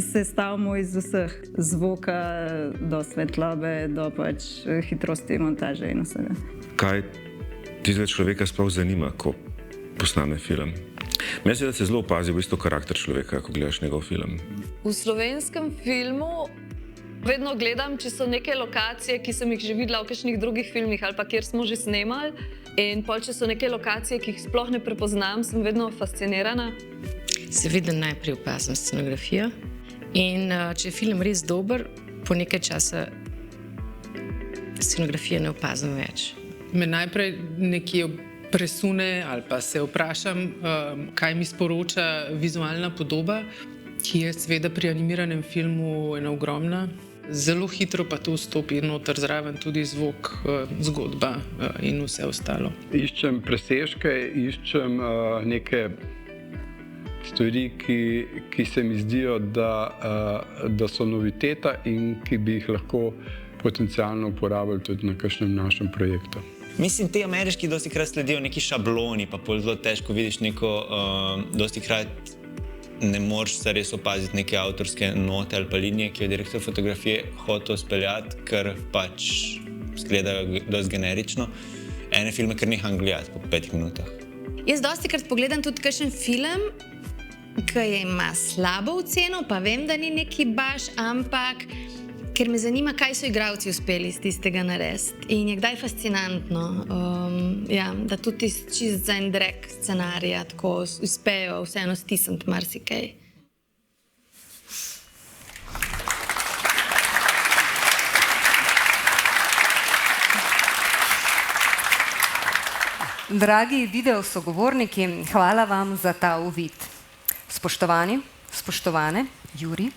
sestavimo iz vseh zvoka, do svetlobe, do pač hitrosti montaže in vsega. Kaj tistega človeka sploh zanima, ko posname film? Mislim, da se zelo opazi v bistvu karakter človeka, ko gledaš njegov film. V slovenskem filmu vedno gledam, če so neke lokacije, ki sem jih že videla v kakšnih drugih filmih ali pa kjer smo že snemali. In pol, če so neke lokacije, ki jih sploh ne prepoznam, sem vedno fascinirana. Seveda najprej opazim scenografijo in če je film res dober, po nekaj časa scenografije ne opazim več. Me najprej nekje presune ali pa se vprašam, kaj mi sporoča vizualna podoba, ki je seveda pri animiranem filmu ena ogromna. Zelo hitro pa to vstopi noter zraven tudi zvok, zgodba in vse ostalo. Iščem presežke, iščem neke stvari, ki se mi zdijo, da so noviteta in ki bi jih lahko potencialno uporabili tudi na kakšnem našem projektu. Mislim, ti ameriški dosti krat sledijo neki šabloni, pa pol zelo težko vidiš neko, dosti krat ne moreš se res opaziti neke avtorske note ali pa linije, ki jo direktor fotografije hotel speljati, ker pač izgledajo dosti generično. Ene filme kar neham gledati po 5 minutah. Jaz dosti krat pogledam tudi kakšen film, ki ima slabo oceno, pa vem, da ni neki baš, ampak ker me zanima, kaj so igralci uspeli iz tistega narediti. In je kdaj fascinantno, da tudi čist za en drek scenarija tako uspejo vseeno stisniti marsikaj. Dragi video sogovorniki, hvala vam za ta uvid. Spoštovani, spoštovane, Juri.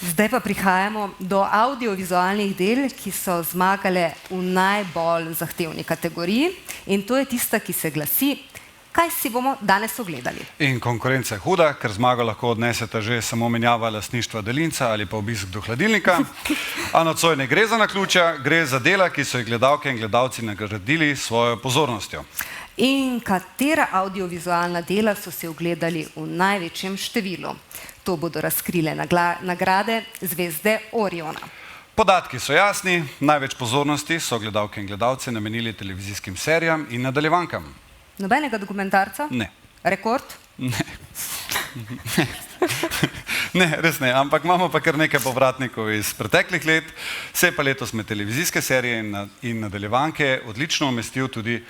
Zdaj pa prihajamo do audiovizualnih del, ki so zmagale v najbolj zahtevni kategoriji in to je tista, ki se glasi, kaj si bomo danes ogledali. In konkurenca je huda, ker zmago lahko odnesete že samo menjava lastništva delinca ali pa obisk do hladilnika. A nocoj ne gre za naključja, gre za dela, ki so jih gledalke in gledalci nagradili s svojo pozornostjo. In katera audiovizualna dela so se ogledali v največjem številu? To bodo razkrile nagrade Zvezde Oriona. Podatki so jasni, največ pozornosti so gledalke in gledalci namenili televizijskim serijam in nadaljevankam. Nobenega dokumentarca? Ne. Rekord? Ne. Ne, res ne, ampak imamo pa kar nekaj povratnikov iz preteklih let. Se je pa letos med televizijske serije in nadaljevanke odlično umestil tudi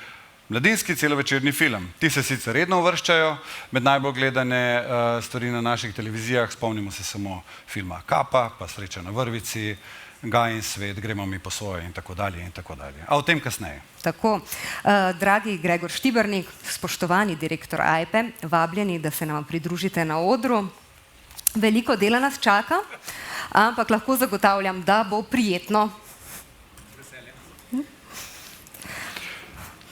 mladinski celovečerni film. Ti se sicer redno uvrščajo med najbolj gledane stvari na naših televizijah. Spomnimo se samo filma Kapa, pa Sreča na vrvici, Gaj in svet, Gremo mi po svoje in tako dalje in tako dalje. A o tem kasneje. Tako. Dragi Gregor Štibernik, spoštovani direktor AJPE, vabljeni, da se nam pridružite na odru. Veliko dela nas čaka, ampak lahko zagotavljam, da bo prijetno.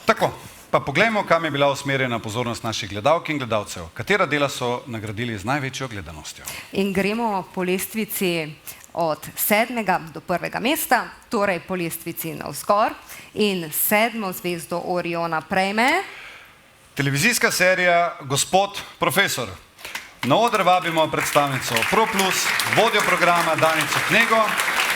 Tako, Pa poglejmo, kam je bila usmerjena pozornost naših gledalk in gledalcev. Katera dela so nagradili z največjo gledanostjo? In gremo po lestvici od 7. do 1. mesta, torej po lestvici navzgor, in 7. zvezdo Oriona prejme televizijska serija Gospod profesor. Na oder vabimo predstavnico ProPlus, vodjo programa Danico Knego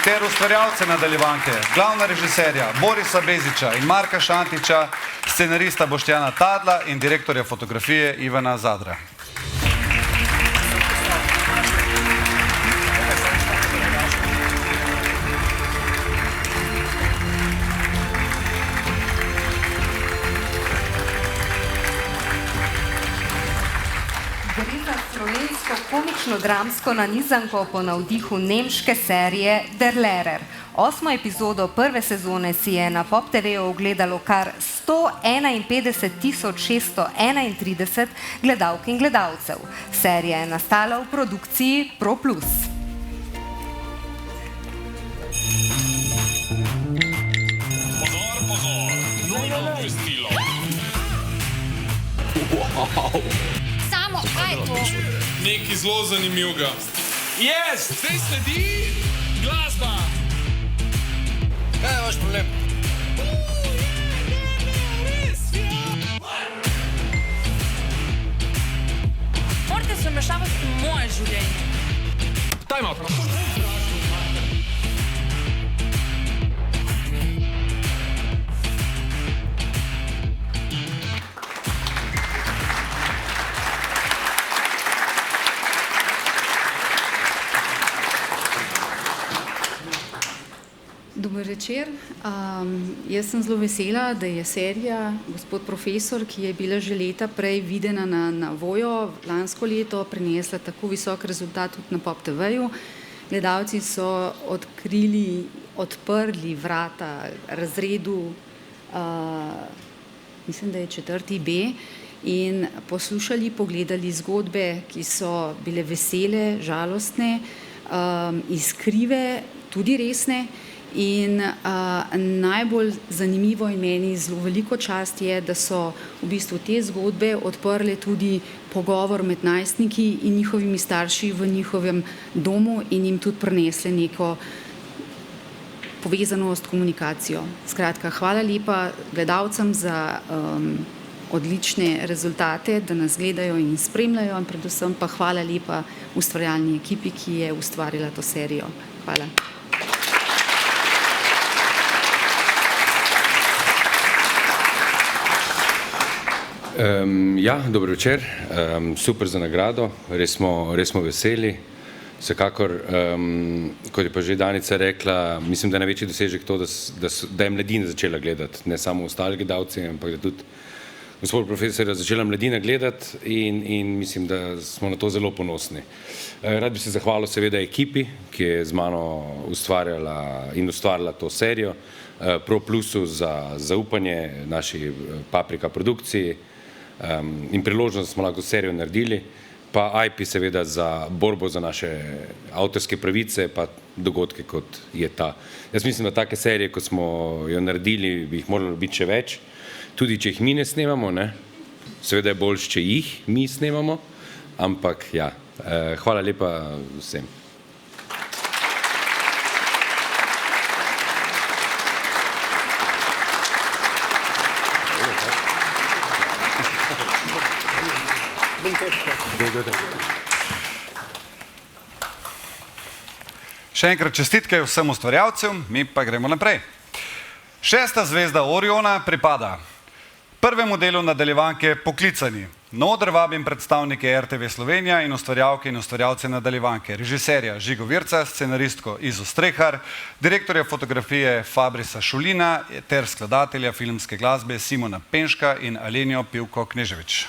ter ustvarjalce nadaljevanke, glavna režiserja Borisa Beziča in Marka Šantiča, scenarista Boštjana Tadla in direktorja fotografije Ivana Zadra. Slovensko komično-dramsko nanizanko po navdihu nemške serije Der Lehrer. 8. epizodo prve sezone si je na Pop TV ogledalo kar 151.631 gledalk in gledalcev. Serija je nastala v produkciji ProPlus. Samo, kaj je to? Nekaj zelo zanimivega. Yes! Zdaj sledi glasba. Kaj je vaš problem? Morate se vmešavati v moje življenje. Time out. Dober večer. Jaz sem zelo vesela, da je serija Gospod profesor, ki je bila že leta prej videna na Vojo, lansko leto prinesla tako visok rezultat tudi na Pop TV-ju. Gledalci so odprli vrata razredu, mislim, da je 4B, in poslušali, pogledali zgodbe, ki so bile vesele, žalostne, iskrive, tudi resne. In najbolj zanimivo in meni zelo veliko čast je, da so v bistvu te zgodbe odprle tudi pogovor med najstniki in njihovimi starši v njihovem domu in jim tudi prinesle neko povezanost, komunikacijo. Skratka, hvala lepa gledalcem za odlične rezultate, da nas gledajo in spremljajo, in predvsem pa hvala lepa ustvarjalni ekipi, ki je ustvarila to serijo. Hvala. Ja, dobro večer, super za nagrado, res smo veseli. Vsekakor, kot je pa že Danica rekla, mislim, da je največji dosežek to, da je mladina začela gledati, ne samo ostali gledalci, ampak da tudi Gospod profesor je začela mladina gledati in mislim, da smo na to zelo ponosni. Rad bi se zahvalil seveda ekipi, ki je z mano ustvarjala to serijo, ProPlusu za zaupanje naši Paprika produkciji in priložnost, da smo lahko serijo naredili, pa AIPI seveda za borbo za naše avtorske pravice, pa dogodke, kot je ta. Jaz mislim, da take serije, kot smo jo naredili, bi jih moralo biti še več, tudi če jih mi ne snemamo, ne? Seveda je boljše, če jih mi snemamo, ampak ja, hvala lepa vsem. Še enkrat čestitke vsem ustvarjalcem, mi pa gremo naprej. 6. zvezda Oriona pripada prvemu delu nadaljevanke Poklicani. Na oder vabim predstavnike RTV Slovenija in ustvarjalke in ustvarjalce nadaljevanke, režiserja Žigo Virca, scenaristko Izo Strehar, direktorja fotografije Fabrisa Šulina ter skladatelja filmske glasbe Simona Penška in Alenijo Pivko Kneževič.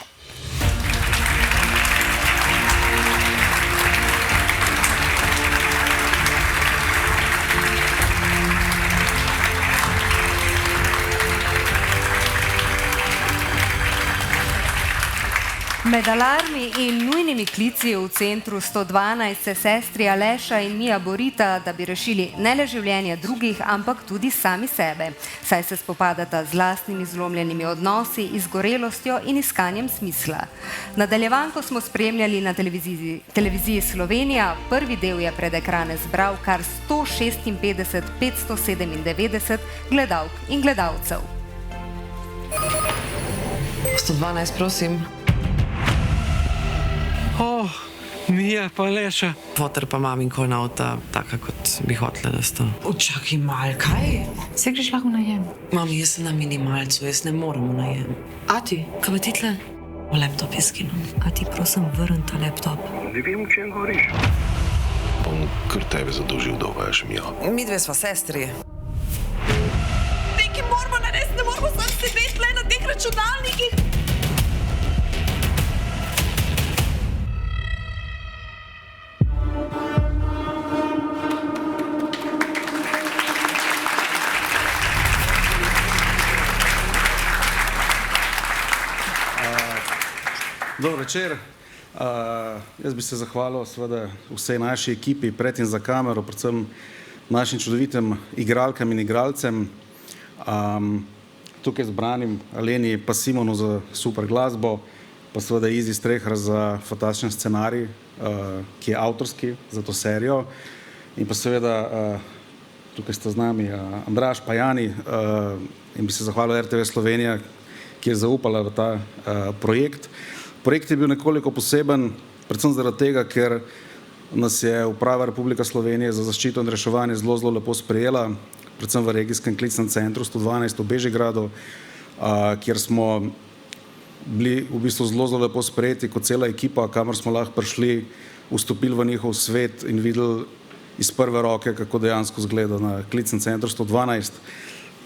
Med alarmi in nujnimi klici v centru 112 se sestri Aleša in Mija borita, da bi rešili ne le življenje drugih, ampak tudi sami sebe. Saj se spopadata z lastnimi zlomljenimi odnosi, izgorelostjo in iskanjem smisla. Nadaljevanko smo spremljali na televiziji Slovenija. Prvi del je pred ekrane zbral kar 156 597 gledalk in gledalcev. 112, prosim. Mija pa Aleša. Fotor pa maminko na avta, taka kot bi hotela, da sta. Čakaj mal, kaj? Se greš lahko najem? Mami, jaz sem na minimalcu, jaz ne moram najem. A ti? Kaj pa ti tle? Laptop je skinom. A ti prosim vrn ta laptop? Ne vem, o čem govoriš. Bom kar tebe zadolžil, da uvajaš Mijo. Midve sva sestri. Nekaj moramo narediti, ne moramo sam sedeti tle na teh računalnikih. Dobro večer. Jaz bi se zahvalil seveda vsej naši ekipi pred in za kamero, predvsem našim čudovitim igralkam in igralcem. Tukaj zbranim Aleni pa Simonu za super glasbo, pa seveda Izi Strehar za fantastičen scenarij, ki je avtorski za to serijo. In pa seveda tukaj sta z nami Andraž pa Jani in bi se zahvalil RTV Slovenija, ki je zaupala v ta projekt. Projekt je bil nekoliko poseben, predvsem zaradi tega, ker nas je Uprava Republike Slovenije za zaščito in reševanje zelo lepo sprejela, predvsem v regijskem klicnem centru 112 v Bežigradu, kjer smo bili v bistvu zelo lepo sprejeti kot cela ekipa, kamor smo lahko prišli, vstopili v njihov svet in videli iz prve roke, kako dejansko izgleda na klicnem centru 112.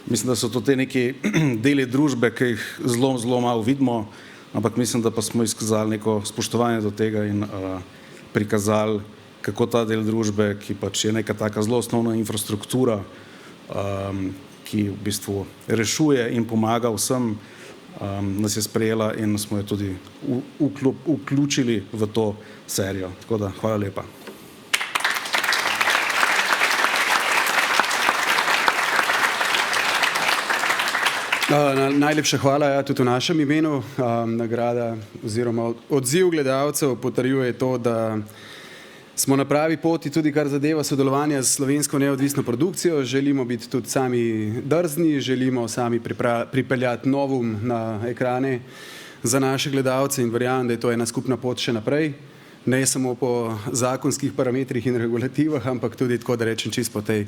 Mislim, da so to te neki deli družbe, ki jih zelo malo vidimo, ampak mislim, da pa smo izkazali neko spoštovanje do tega in prikazali, kako ta del družbe, ki pač je neka taka zelo osnovna infrastruktura, ki v bistvu rešuje in pomaga vsem, nas je sprejela in smo jo tudi vključili v to serijo. Tako da, hvala lepa. Najlepša hvala tudi v našem imenu. Nagrada oziroma odziv gledalcev potrjuje to, da smo na pravi poti tudi kar zadeva sodelovanje s slovensko neodvisno produkcijo. Želimo biti tudi sami drzni, želimo sami pripeljati novum na ekrane za naše gledalce in verjamem, da je to ena skupna pot še naprej. Ne samo po zakonskih parametrih in regulativah, ampak tudi tako, da rečem, čisto po tej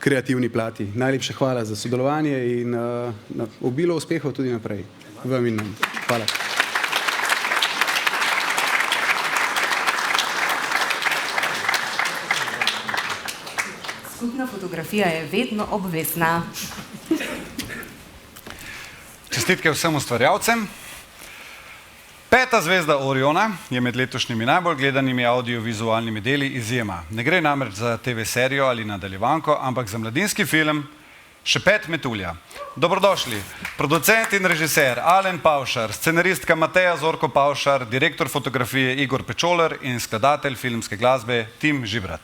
kreativni plati. Najlepša hvala za sodelovanje in obilo uspehov tudi naprej. Vam in nam. Hvala. Skupna fotografija je vedno obvezna. Čestitke vsem ustvarjalcem. 5. zvezda Oriona je med letošnjimi najbolj gledanimi audiovizualnimi deli izjema. Ne gre namreč za TV serijo ali nadaljevanko, ampak za mladinski film Šepet metulja. Dobrodošli, producent in režiser Alen Pavšar, scenaristka Mateja Zorko Pavšar, direktor fotografije Igor Pečoler in skladatelj filmske glasbe Tim Žibrat.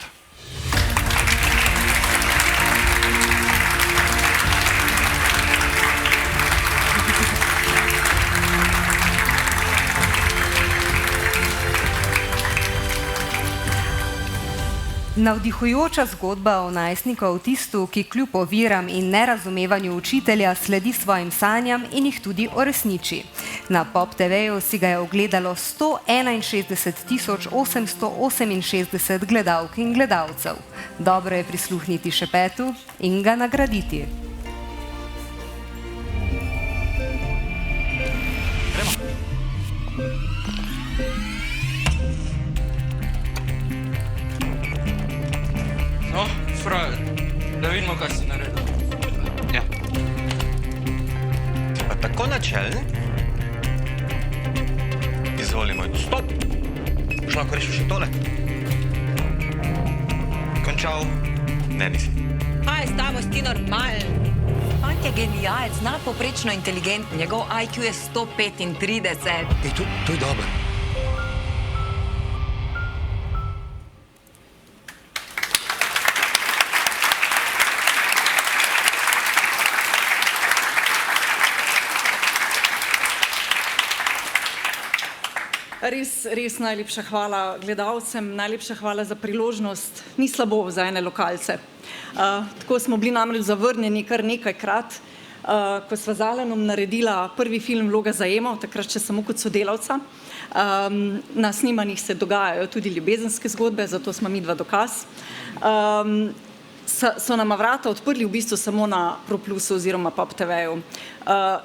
Navdihujoča zgodba o najstniku avtistu, ki kljub oviram in nerazumevanju učitelja sledi svojim sanjam in jih tudi uresniči. Na Pop TV-ju si ga je ogledalo 161 868 gledalk in gledalcev. Dobro je prisluhniti Šepetu in ga nagraditi. No, frajer, da vidimo, kaj si naredil. Ja. Pa tako načelni? Izvolimo, stop! Šlo lahko rešil še tole? Končal? Ne, nisi. Aj, stamos ti normalen. fant je genijalec, nadpovprečno inteligenten, njegov IQ je 135. To je dobro. Res najlepša hvala gledalcem, najlepša hvala za priložnost. Ni slabo za ene lokalce. Tako smo bili namreč zavrnjeni kar nekajkrat, ko sva z Alenom naredila prvi film Vloga za Emo, takrat še samo kot sodelavca. Na snemanjih se dogajajo tudi ljubezenske zgodbe, zato smo mi dva dokaz. So nama vrata odprli v bistvu samo na ProPlusu oziroma Pop TV-ju.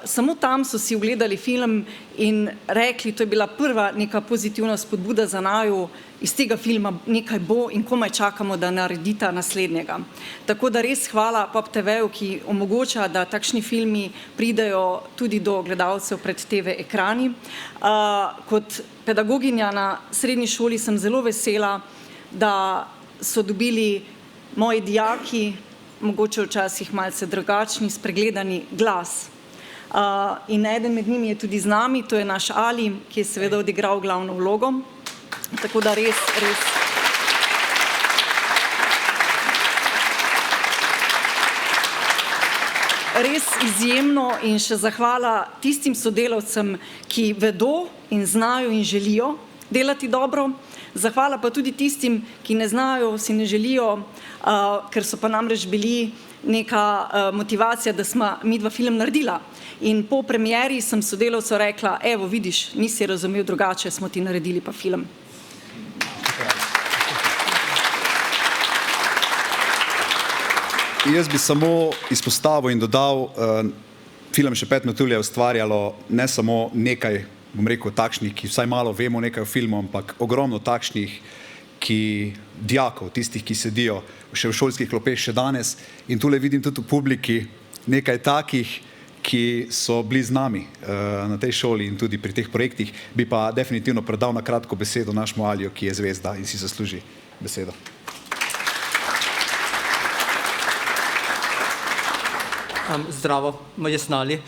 Samo tam so si ogledali film in rekli, to je bila prva neka pozitivna spodbuda za naju, iz tega filma nekaj bo in komaj čakamo, da naredita naslednjega. Tako da res hvala Pop TV-ju, ki omogoča, da takšni filmi pridejo tudi do gledalcev pred TV ekrani. Kot pedagoginja na srednji šoli sem zelo vesela, da so dobili moji dijaki, mogoče včasih malce drugačni, spregledani glas. In eden med njimi je tudi z nami, to je naš Ali, ki je seveda odigral glavno vlogo. Tako da res izjemno in še zahvala tistim sodelavcem, ki vedo in znajo in želijo delati dobro. Zahvala pa tudi tistim, ki ne znajo, si ne želijo, ker so pa namreč bili neka motivacija, da smo mi dva film naredila. In po premieri sem sodelavcu rekla, evo vidiš, nisi razumel drugače, smo ti naredili pa film. Jaz bi samo izpostavil in dodal, film Še 5 metulj je ustvarjalo ne samo nekaj, bom rekel, takšnih, ki vsaj malo vemo nekaj o filmu, ampak ogromno takšnih, dijakov, tistih, ki sedijo še v šolskih klopeh še danes. In tule vidim tudi v publiki nekaj takih, ki so bili z nami na tej šoli in tudi pri teh projektih. Bi pa definitivno predal na kratko besedo našemu Aliju, ki je zvezda in si zasluži besedo. Zdravo, jaz sem Ali.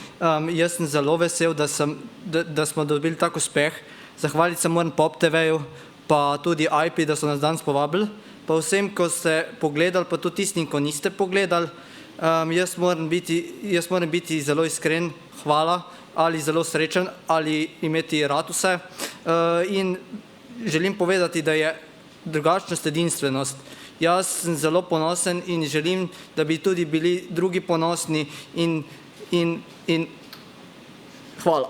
Jaz sem zelo vesel, da smo dobili tak uspeh. Zahvaliti se moram Pop TV-ju, pa tudi IP, da so nas danes povabili. Pa vsem, ko ste pogledali, pa tudi tistim, ko niste pogledali. Jaz moram biti zelo iskren, hvala, ali zelo srečen, ali imeti rad vse. In želim povedati, da je drugačnost edinstvenost. Jaz sem zelo ponosen in želim, da bi tudi bili drugi ponosni in hvala.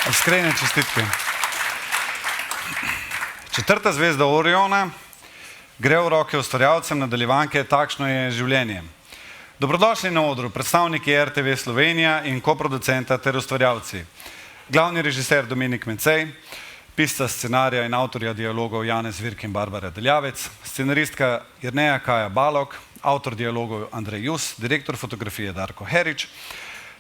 Iskrene čestitke. Četrta zvezda Oriona gre v roke ustvarjalcem nadaljevanke Takšno je življenje. Dobrodošli na odru predstavniki RTV Slovenija in koproducenta ter ustvarjalci. Glavni režiser Dominik Mecej, pisca scenarija in avtorja dialogov Janez Virk in Barbara Deljavec, scenaristka Jerneja Kaja Balog, avtor dialogov Andrej Jus, direktor fotografije Darko Herič,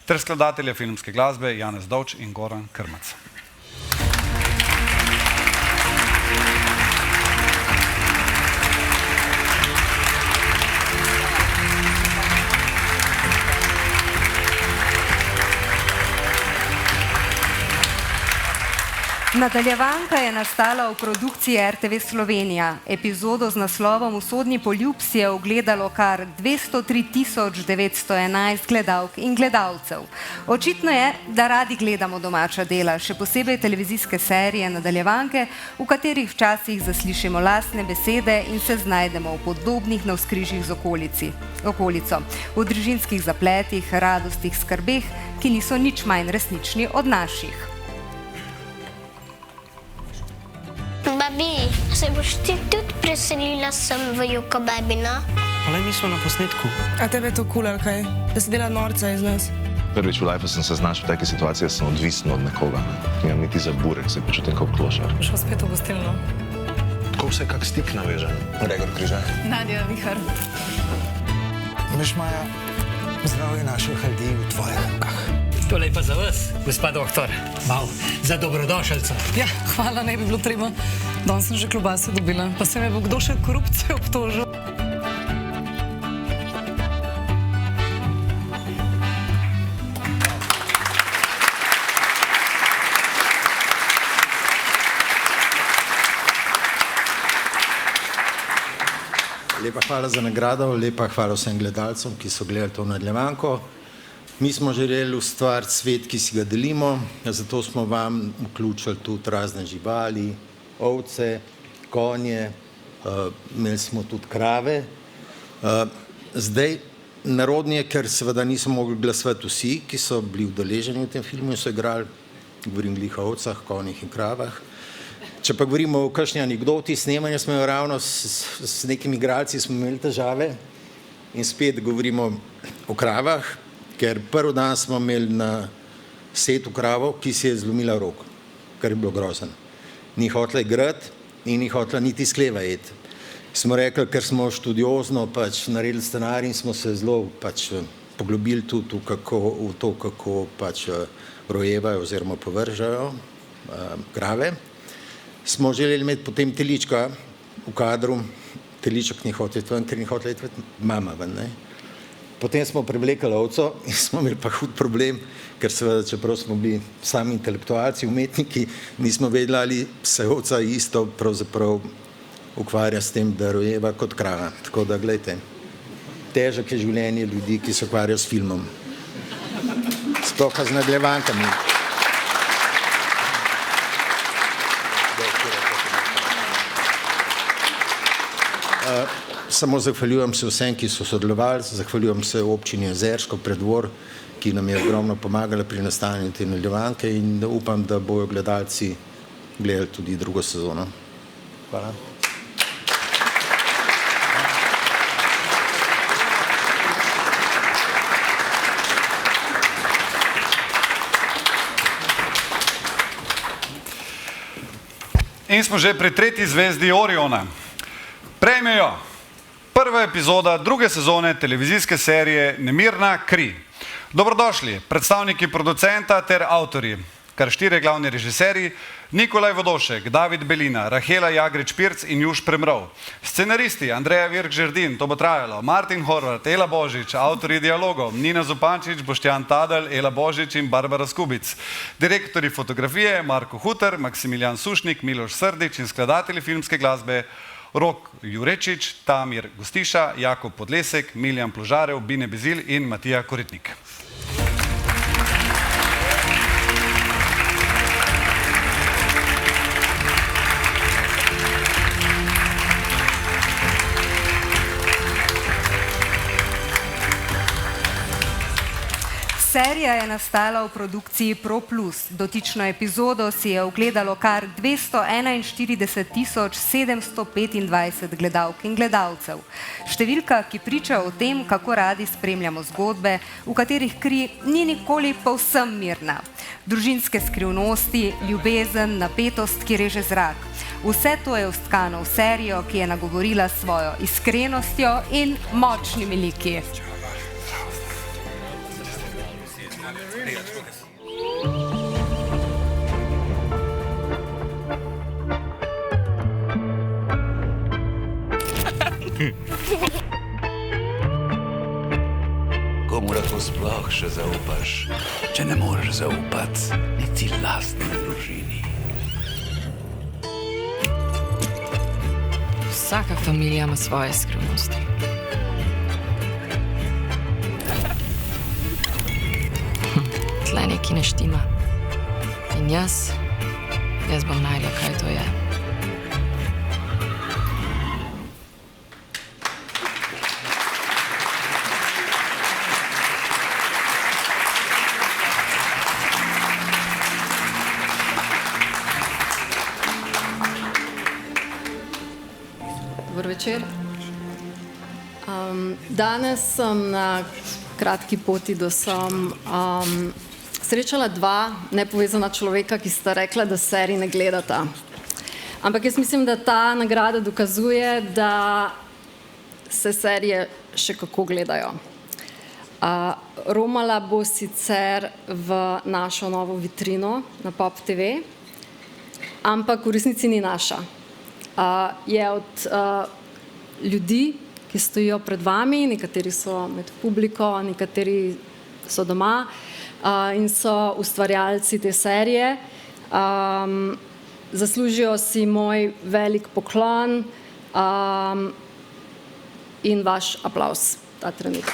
ter skladatelja filmske glasbe Janez Dovč in Goran Krmac. Nadaljevanka je nastala v produkciji RTV Slovenija. Epizodo z naslovom Usodni poljub si je ogledalo kar 203.911 gledalk in gledalcev. Očitno je, da radi gledamo domača dela, še posebej televizijske serije nadaljevanke, v katerih včasih zaslišimo lastne besede in se znajdemo v podobnih navzkrižjih z okolico, v družinskih zapletih, radostih, skrbeh, ki niso nič manj resnični od naših. Babi, se boš ti tudi preselila sem v Juka Babina? Ale mi smo na posnetku. A tebe je to kul, ali kaj? Da se dela norca iz nas? Prvič v lifeu sem se znašel v taki situaciji, da sem odvisen od nekoga. Nimam niti za burek, se počutim kot klošar. Šel spet v gostilno. tako vse kak stik navežen. Gregor Križaj. Nadja Vihar. Veš, Maja, zdravje naših ljudi v tvojih rokah. Tole je pa za vas, gospod doktor. Mal, za dobrodošelco. Ja, hvala, ne bi bilo treba. Danes sem že klobase dobila, pa se me bo kdo še korupcijo obtožil. Lepa hvala za nagrado, lepa hvala vsem gledalcem, ki so gledali to nadaljevanko. Mi smo želeli ustvariti svet, ki si ga delimo, zato smo vam vključili tudi razne živali, ovce, konje, imeli smo tudi krave. Zdaj, narodni je, ker seveda niso mogli glasovati vsi, ki so bili udeleženi v tem filmu in so igrali, govorim glih o ovcah, konjih in kravah. Če pa govorimo o kakšni anekdoti snemanja, smo jo ravno s nekimi igralci smo imeli težave in spet govorimo o kravah, ker prvi dan smo imeli na setu kravo, ki si je zlomila rok, kar je bilo grozno. Ni hotela igrati in ni hotela niti iz hleva jeti. Smo rekli, ker smo študiozno pač naredili scenarij in smo se zelo pač poglobili tudi v to, kako pač rojevajo oziroma povržajo krave. Smo želeli imeti potem telička v kadru, teliček ni hotel iti ven, ker ni hotel iti mama ven, ne. Potem smo prevlekali ovco in smo imeli pa hud problem, ker seveda, čeprav smo bili sami intelektualci, umetniki, nismo vedeli, ali se ovca isto pravzaprav ukvarja s tem, da rojeva kot krava. Tako da, glejte, težak je življenje ljudi, ki se ukvarjajo s filmom. Sploh z nadaljevankami. Samo zahvaljujem se vsem, ki so sodelovali, zahvaljujem se občini Jezersko, Preddvor, ki nam je ogromno pomagala pri nastajanju te nadaljevanke in upam, da bojo gledalci gledali tudi drugo sezono. Hvala. In smo že pri tretji zvezdi Oriona. Prejmejo prva epizoda druge sezone televizijske serije Nemirna kri. Dobrodošli predstavniki producenta ter avtorji, kar 4 glavni režiserji, Nikolaj Vodošek, David Belina, Rahela Jagrič-Pirc in Juš Premrov. Scenaristi Andreja Virk-Žerdin, to bo trajalo, Martin Horvat, Ela Božič, avtorji dialogov, Nina Zupančič, Boštjan Tadel, Ela Božič in Barbara Skubic. Direktori fotografije Marko Huter, Maksimilijan Sušnik, Miloš Srdič in skladatelji filmske glasbe Rok Jurečič, Tamir Gostiša, Jakob Podlesek, Miljan Pložarev, Bine Bezil in Matija Koritnik. Serija je nastala v produkciji Pro Plus. Dotično epizodo si je ogledalo kar 241.725 gledalk in gledalcev. Številka, ki priča o tem, kako radi spremljamo zgodbe, v katerih kri ni nikoli povsem mirna. Družinske skrivnosti, ljubezen, napetost, ki reže zrak. Vse to je vstkano v serijo, ki je nagovorila s svojo iskrenostjo in močnimi liki. Komu lahko sploh še zaupaš, če ne moreš zaupati niti lastni družini? Vsaka familija ima svoje skrivnosti. Tle nekaj ne štima. In jaz bom našla, kaj to je. Dober večer. Danes sem na kratki poti do sem srečala dva nepovezana človeka, ki sta rekla, da serij ne gledata. Ampak jaz mislim, da ta nagrada dokazuje, da se serije še kako gledajo. Romala bo sicer v našo novo vitrino na Pop TV, ampak v resnici ni naša. Je od ljudi, ki stojijo pred vami, nekateri so med publiko, nekateri so doma in so ustvarjalci te serije. Zaslužijo si moj velik poklon in vaš aplavz ta trenutek.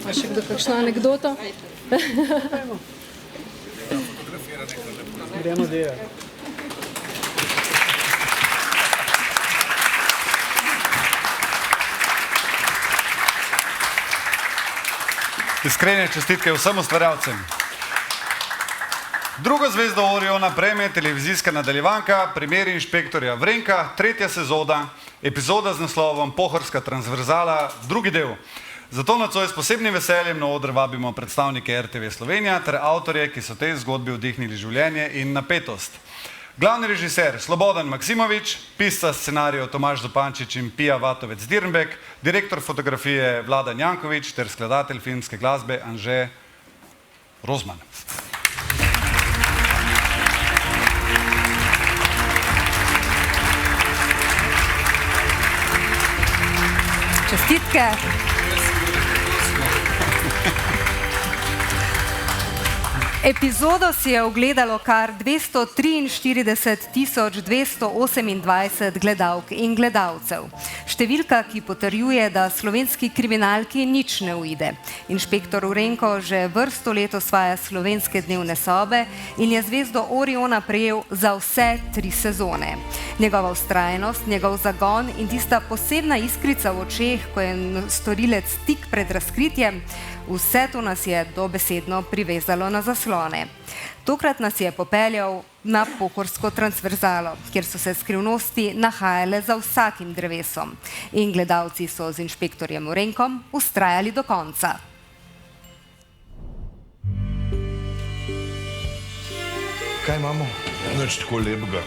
A še kdo kakšno anekdoto? Gremo dela. Iskrene čestitke vsem ustvarjalcem. Drugo zvezdo Oriona prejme televizijska nadaljevanka Primeri inšpektorja Vrenka, 3. sezona, epizoda z naslovom Pohorska transverzala, drugi del. Zato nocoj s posebnim veseljem na oder vabimo predstavnike RTV Slovenija ter avtorje, ki so tej zgodbi vdihnili življenje in napetost. Glavni režiser Slobodan Maksimovič, pisca scenarijev Tomaž Zupančič in Pija Vatovec-Dirnbek, direktor fotografije Vladan Jankovič ter skladatelj filmske glasbe Anže Rozman. Čestitke. Epizodo si je ogledalo kar 243.228 gledalk in gledalcev. Številka, ki potrjuje, da slovenski kriminalki nič ne uide. Inšpektor Vrenko že vrsto let osvaja slovenske dnevne sobe in je zvezdo Oriona prejel za vse 3 sezone. Njegova vztrajnost, njegov zagon in tista posebna iskrica v očeh, ko je storilec tik pred razkritjem, vse to nas je dobesedno privezalo na zaslone. Tokrat nas je popeljal na Pohorsko transverzalo, kjer so se skrivnosti nahajale za vsakim drevesom. In gledalci so z inšpektorjem Vrenkom vztrajali do konca. Kaj imamo? Nič tako lepega.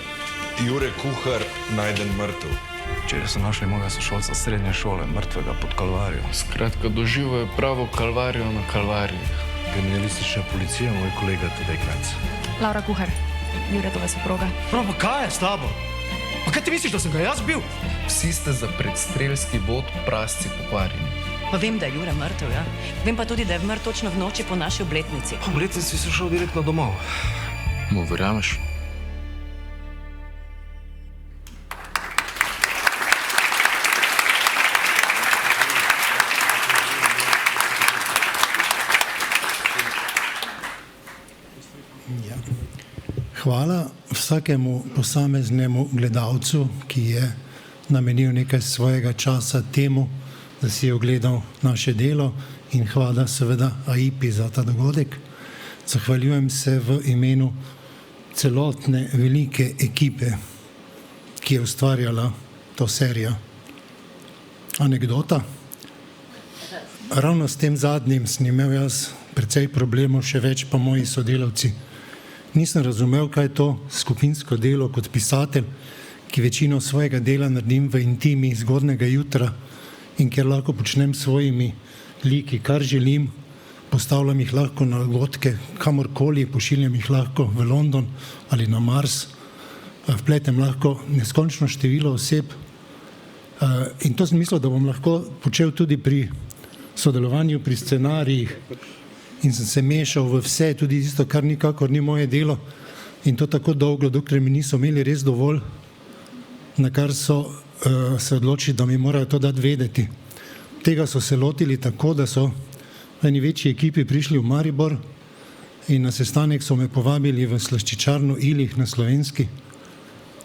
Jure Kuhar najden mrtev. Včeraj so našli mojega sošolca srednje šole, mrtvega pod Kalvarijo. Skratka, doživel je pravo kalvarijo na kalvariji. Kriminalistična policija, moj kolega Tadej Kranjc. Laura Kuhar, Juretova soproga. No, pa kaj je s tabo? Pa kaj ti misliš, da sem ga jaz bil? Vsi ste za predstrelski bod prasci pokvarjeni. Pa vem, da je Jure mrtev, ja. Vem pa tudi, da je vmrl točno v noči po naši obletnici. Po obletnici si šel direktno domov. Mu verjameš? Hvala vsakemu posameznemu gledalcu, ki je namenil nekaj svojega časa temu, da si je ogledal naše delo, in hvala seveda AIPI za ta dogodek. Zahvaljujem se v imenu celotne velike ekipe, ki je ustvarjala to serijo. Anekdota. Ravno s tem zadnjim sem imel jaz precej problemov, še več pa moji sodelavci. Nisem razumel, kaj je to skupinsko delo kot pisatelj, ki večino svojega dela naredim v intimi zgodnega jutra in kjer lahko počnem svojimi liki, kar želim, postavljam jih lahko na dogodke, kamorkoli, pošiljam jih lahko v London ali na Mars, vpletem lahko neskončno število oseb in to sem mislil, da bom lahko počel tudi pri sodelovanju, pri scenarijih. In sem se mešal v vse, tudi tisto, kar nikakor ni moje delo. In to tako dolgo, dokler mi niso imeli res dovolj, na kar so se odločili, da mi morajo to dati vedeti. Tega so se lotili tako, da so v eni večji ekipi prišli v Maribor in na sestanek so me povabili v slaščičarno Ilih na Slovenski.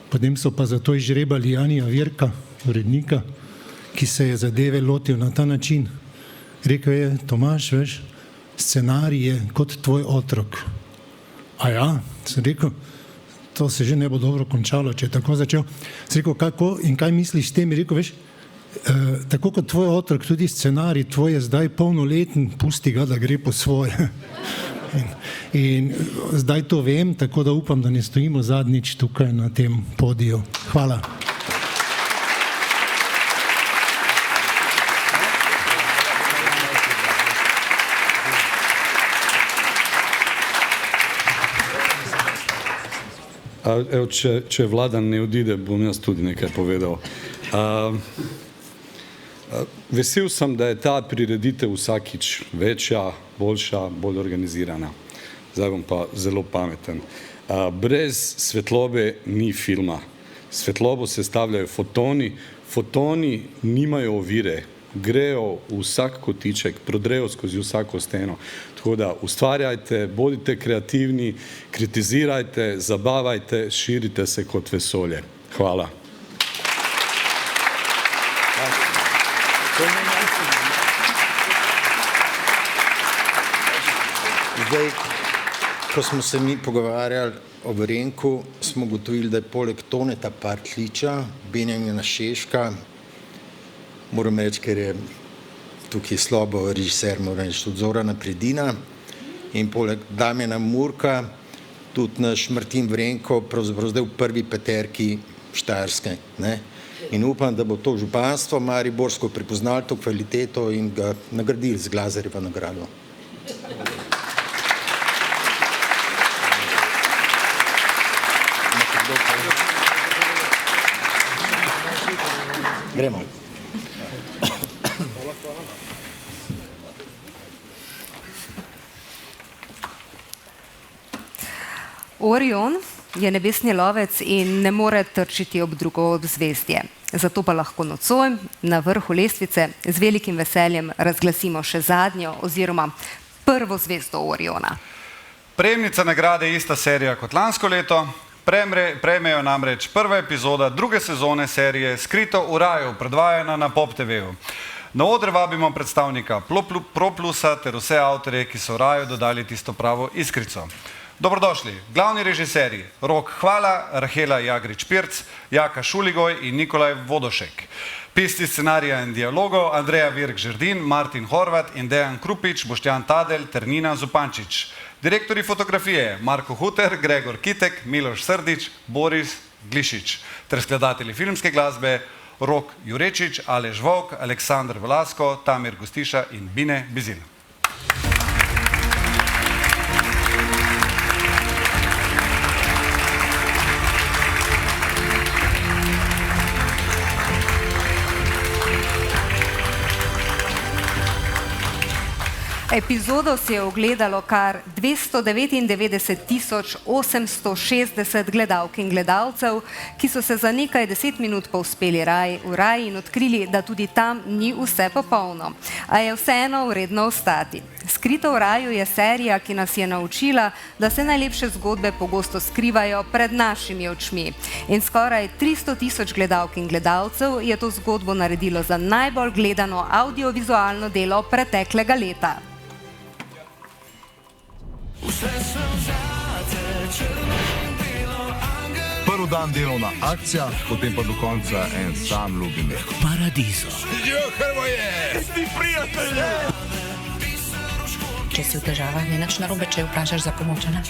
Potem so pa zato izžrebali Janija Virka, urednika, ki se je zadeve lotil na ta način. Rekel je, Tomaž, veš, scenarij je kot tvoj otrok. A ja, sem rekel, to se že ne bo dobro končalo, če je tako začel. Sem rekel, kako in kaj misliš s tem? Je rekel, veš, tako kot tvoj otrok, tudi scenarij tvoj je zdaj polnoleten, pusti ga, da gre po svoje. In zdaj to vem, tako da upam, da ne stojimo zadnjič tukaj na tem podiju. Hvala. Evo, če Vladan ne odide, bom jaz tudi nekaj povedal. Vesel sem, da je ta prireditev vsakič večja, boljša, bolj organizirana. Zdaj bom pa zelo pameten. Brez svetlobe ni filma. Svetlobo sestavljajo fotoni. Fotoni nimajo ovire, grejo v vsak kotiček, prodrejo skozi vsako steno. Tako da ustvarjajte, bodite kreativni, kritizirajte, zabavajte, širite se kot vesolje. Hvala. Zdaj, ko smo se mi pogovarjali o Vrenku, smo ugotovili, da je poleg Toneta Partliča, Benjamina Šeška, moram reči, ker je tukaj slabo režiser, moram reči, tudi Zorana Predina, in poleg Damjana Murka, tudi naš Martin Vrenko, pravzaprav zdaj v prvi peterki Štajerske. In upam, da bo to županstvo mariborsko prepoznalo to kvaliteto in ga nagradili z Glazerjevo nagrado. Gremo. Orion je nebesni lovec in ne more trčiti ob drugo zvezdje. Zato pa lahko nocoj na vrhu lestvice z velikim veseljem razglasimo še zadnjo oziroma prvo zvezdo Oriona. Prejemnica nagrade je ista serija kot lansko leto. Prejmejo namreč prva epizoda druge sezone serije Skrito v raju, predvajana na Pop TV-u. Na oder vabimo predstavnika ProPlusa ter vse avtorje, ki so v raju dodali tisto pravo iskrico. Dobrodošli, glavni režiserji Rok Hvala, Rahela Jagrič-Pirc, Jaka Šuligoj in Nikolaj Vodošek. Pisci scenarija in dialogov Andreja Virk-Žerdin, Martin Horvat in Dejan Krupič, Boštjan Tadelj ter Nina Zupančič. Direktori fotografije Marko Huter, Gregor Kitek, Miloš Srdič, Boris Glišič. Ter skladatelji filmske glasbe Rok Jurečič, Aleš Volk, Aleksandr Vlasko, Tamir Gostiša in Bine Bizil. Epizodo si je ogledalo kar 299.860 gledalk in gledalcev, ki so se za nekaj 10 minut povzpeli v raj in odkrili, da tudi tam ni vse popolno, a je vseeno vredno ostati. Skrito v raju je serija, ki nas je naučila, da se najlepše zgodbe pogosto skrivajo pred našimi očmi. In skoraj 300.000 gledalk in gledalcev je to zgodbo naredilo za najbolj gledano audiovizualno delo preteklega leta. Prvi dan delovna akcija, potem pa do konca en sam ljubimir. Paradiso. Jo, Hrvoje! Ti prijatelji! Če si v težavah, ni nič narobe, če vprašaš za pomoč, ne?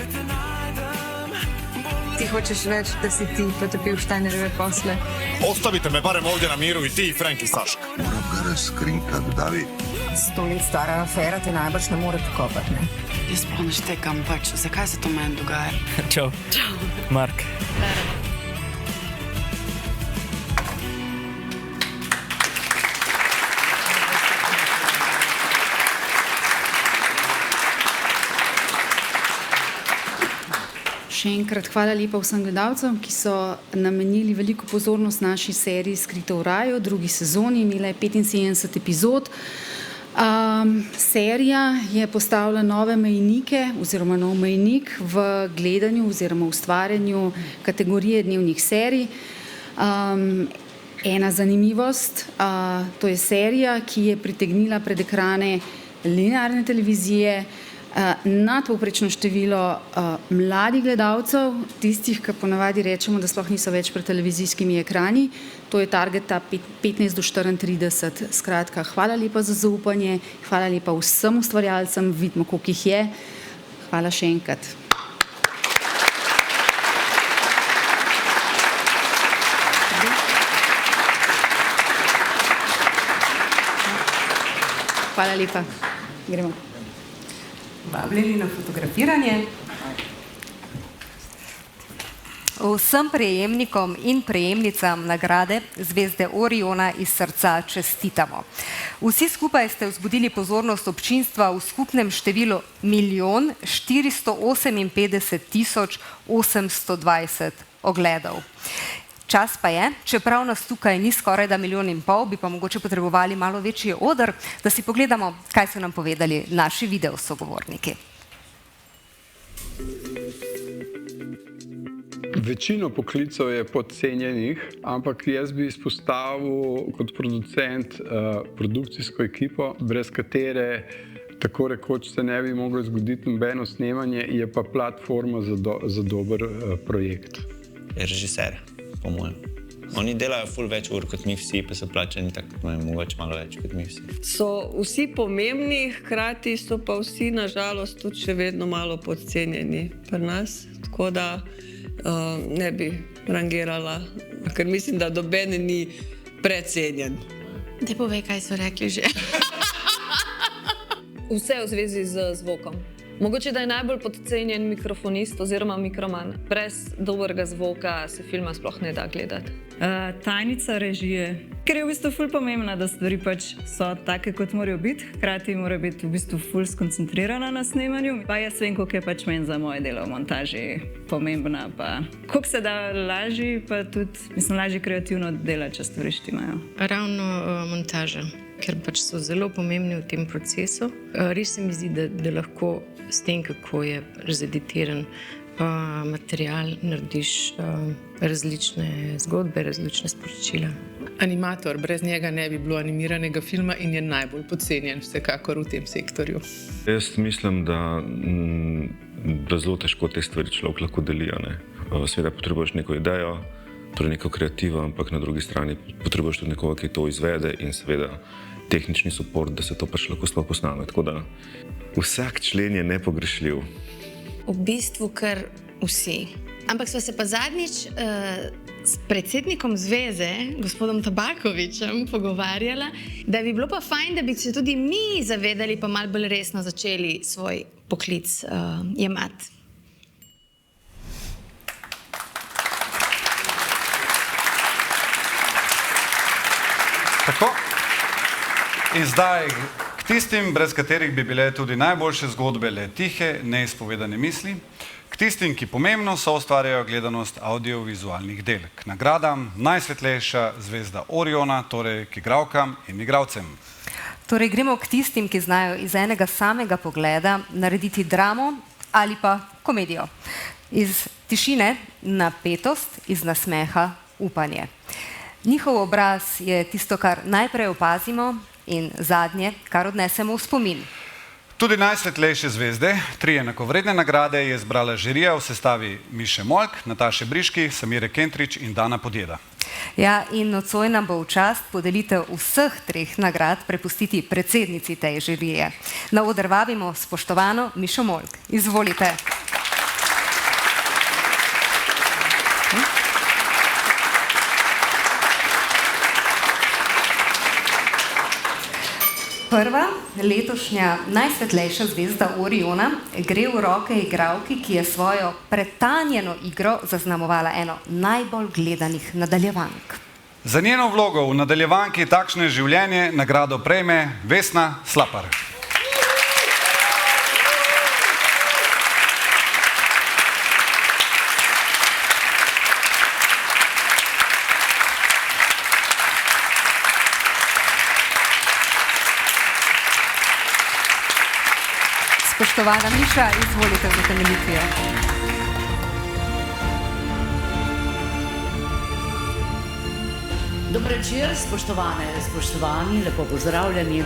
Ti hočeš reči, da si ti potopil Štajnerjeve posle? Ostavite me barem ovdje na miru i ti i Frank i Saška. Moram ga razkrinkati, Davi. 100 let stara afera te najbrž ne more pokopati, ne? Jaz sploh ne štekam, pač, zakaj se to meni dogaja? Čau. Čau. Mark. Še enkrat hvala lepa vsem gledalcem, ki so namenili veliko pozornost naši seriji Skrito v raju, drugi sezoni, imela je 75 epizod. Serija je postavila nove mejnike oziroma nov mejnik v gledanju oziroma ustvarjanju kategorije dnevnih serij. Ena zanimivost, to je serija, ki je pritegnila pred ekrane linearne televizije Nadpovprečno število mladih gledalcev, tistih, ki ponavadi rečemo, da sploh niso več pred televizijskimi ekrani, to je targeta 15 do 34. Skratka, hvala lepa za zaupanje, hvala lepa vsem ustvarjalcem, vidimo, koliko jih je. Hvala še enkrat. Hvala lepa. Gremo. Vabljeni na fotografiranje. Vsem prejemnikom in prejemnicam nagrade Zvezde Oriona iz srca čestitamo. Vsi skupaj ste vzbudili pozornost občinstva v skupnem številu 1 458 820 ogledov. Čas pa je, čeprav nas tukaj ni skoraj da 1,5 milijona, bi pa mogoče potrebovali malo večji oder, da si pogledamo, kaj so nam povedali naši video sogovorniki. Večino poklicev je podcenjenih, ampak jaz bi izpostavil kot producent produkcijsko ekipo, brez katere tako rekoč se ne bi moglo zgoditi nobeno snemanje, je pa platforma za dober projekt. Režiser, po mojem. Oni delajo ful več ur kot mi vsi, pa so plačani tako, mogoče malo več kot mi vsi. So vsi pomembni, hkrati so pa vsi nažalost tudi še vedno malo podcenjeni pri nas, tako da ne bi rangirala, ker mislim, da noben ni precenjen. Daj povej, kaj so rekli že. Vse v zvezi z zvokom. Mogoče, da je najbolj podcenjen mikrofonist oziroma mikroman. Brez dobrega zvoka se filma sploh ne da gledati. Tajnica režije. Ker je v bistvu ful pomembna, da stvari pač so take, kot morajo biti. Hkrati mora biti v bistvu ful skoncentrirana na snemanju. Pa jaz vem, koliko je pač meni za moje delo v montaži pomembna. Pa koliko se da lažje, pa tudi, mislim, lažje kreativno delati, če stvari štimajo. Ravno montaža, ker pač so zelo pomembni v tem procesu. Res se mi zdi, da lahko s tem, kako je razeditiran material, narediš različne zgodbe, različne sporočila. Animator, brez njega ne bi bilo animiranega filma in je najbolj podcenjen vsekakor v tem sektorju. Jaz mislim, da zelo težko te stvari človek lahko deli. Seveda potrebuješ neko idejo, torej neko kreativo, ampak na drugi strani potrebuješ tudi nekoga, ki to izvede in seveda tehnični suport, da se to pač lahko sploh posname. Tako da vsak člen je nepogrešljiv. V bistvu kar vsi. Ampak sva se pa zadnjič s predsednikom zveze, gospodom Tabakovićem, pogovarjala, da bi bilo pa fajn, da bi se tudi mi zavedali, pa malo bolj resno začeli svoj poklic jemati. Tako. In zdaj k tistim, brez katerih bi bile tudi najboljše zgodbe le tihe, neizpovedane misli, k tistim, ki pomembno soustvarjajo gledanost audiovizualnih del. K nagradam najsvetlejša zvezda Oriona, torej k igralkam in igralcem. Torej gremo k tistim, ki znajo iz enega samega pogleda narediti dramo ali pa komedijo. Iz tišine napetost, iz nasmeha upanje. Njihov obraz je tisto, kar najprej opazimo in zadnje, kar odnesemo v spomin. Tudi najsvetlejše zvezde, 3 enakovredne nagrade je izbrala žirija v sestavi Miše Molk, Nataše Briški, Samire Kentrič in Dana Podjeda. Ja, in nocoj nam bo v čast podelitev vseh 3 nagrad prepustiti predsednici tej žirije. Na oder vabimo spoštovano Mišo Molk. Izvolite. Prva letošnja najsvetlejša zvezda Oriona gre v roke igralki, ki je svojo pretanjeno igro zaznamovala eno najbolj gledanih nadaljevank. Za njeno vlogo v nadaljevanki Takšno je življenje nagrado prejme Vesna Slapar. Spoštovana Miša, izvolite z utemeljitvijo. Dober večer, spoštovane, spoštovani, lepo pozdravljeni.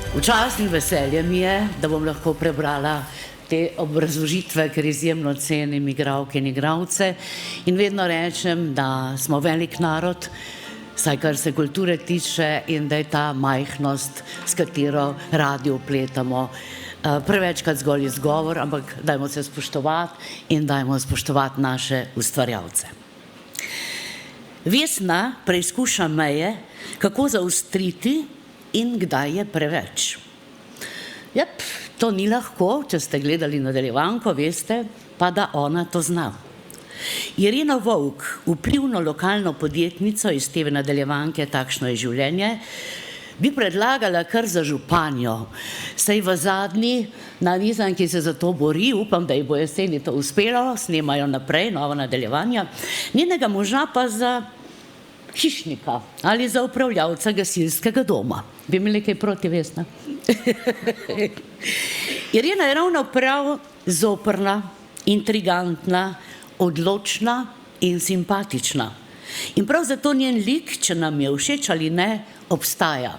V čast in veselje mi je, da bom lahko prebrala te obrazložitve, ker izjemno cenim igralke in igralce in vedno rečem, da smo velik narod, saj kar se kulture tiče, in da je ta majhnost, s katero radi vpletamo, prevečkrat zgolj izgovor, ampak dajmo se spoštovati in dajmo spoštovati naše ustvarjalce. Vesna preizkuša meje, kako zaostriti in kdaj je preveč. Jep, to ni lahko, če ste gledali nadaljevanko, veste, pa da ona to zna. Irena Vovk, vplivno lokalno podjetnico iz TV nadaljevanke Takšno je življenje, bi predlagala kar za županjo, saj v zadnji narizanki se za to bori, upam, da ji bo jeseni to uspelo, snemajo naprej, nova nadaljevanja, njenega moža pa za hišnika ali za upravljavca gasilskega doma. Bi imeli kaj proti, Vesna? Irena je ravno prav zoprna, intrigantna, odločna in simpatična. In prav zato njen lik, če nam je všeč ali ne, obstaja.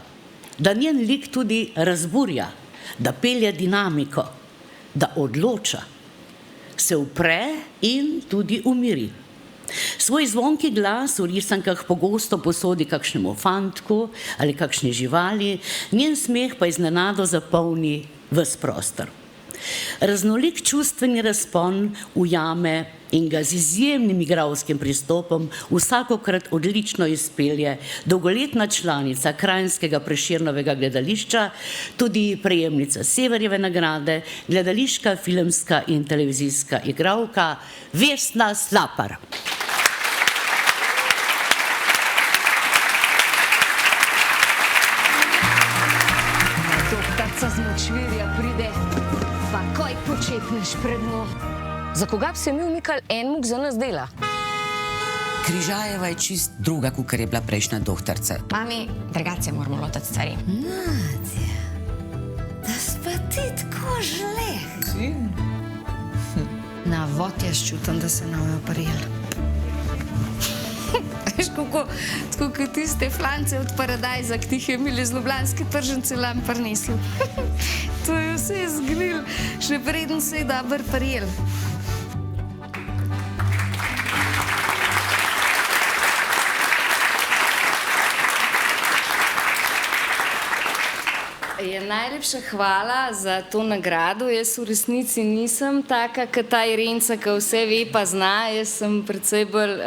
Da njen lik tudi razburja, da pelje dinamiko, da odloča, se upre in tudi umiri. Svoj zvonki glas v risankah pogosto posodi kakšnemu fantku ali kakšni živali, njen smeh pa iznenado zapolni ves prostor. Raznolik čustveni razpon ujame in ga z izjemnim igralskim pristopom vsakokrat odlično izpelje dolgoletna članica Kranjskega Prešernovega gledališča, tudi prejemnica Severjeve nagrade, gledališka, filmska in televizijska igralka Vesna Slapar. Doktorica z močvirja pride, pa kaj počepneš pred njo? Za koga bi se mi umikali en muk za nas dela? Križajeva je čist druga, kakor je bila prejšnja doktorica. Mami, drugače moramo lotati stvari. Nadja, da spa ti tako žleh. Na vod jaz čutim, da se nam je operirali. Veš, kako kot tiste flance od Paradajza, ki tih je imeli z ljubljanske tržnice lam prinesli. To je vse zgnil, še preden se je dober prijel. Najlepša hvala za to nagrado. Jaz v resnici nisem taka, kot ta Irenca, ki vse ve pa zna. Jaz sem precej bolj,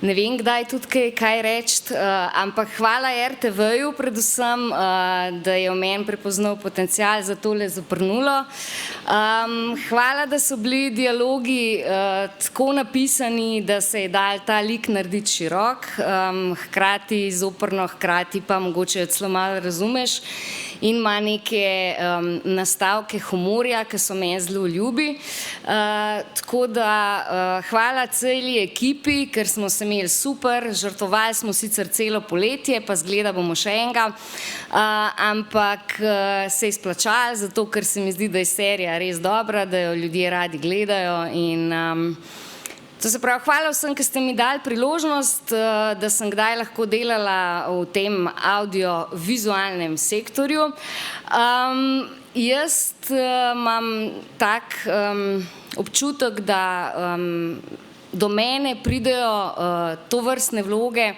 ne vem kdaj tudi kaj reči, ampak hvala RTV-ju predvsem, da je v meni prepoznal potencial za tole zaprnulo. Hvala, da so bili dialogi tako napisani, da se je dal ta lik narediti širok, hkrati zoprno, hkrati pa mogoče celo malo razumeš in ima neke nastavke humorja, ki so meni zelo ljubi. Tako da hvala celi ekipi, ker smo se imeli super, žrtvovali smo sicer celo poletje, pa zgleda bomo še enega, ampak se je splačalo, zato ker se mi zdi, da je serija res dobra, da jo ljudje radi gledajo in to se pravi, hvala vsem, ki ste mi dali priložnost, da sem kdaj lahko delala v tem audio-vizualnem sektorju. Jaz imam tak občutek, da do mene pridejo tovrstne vloge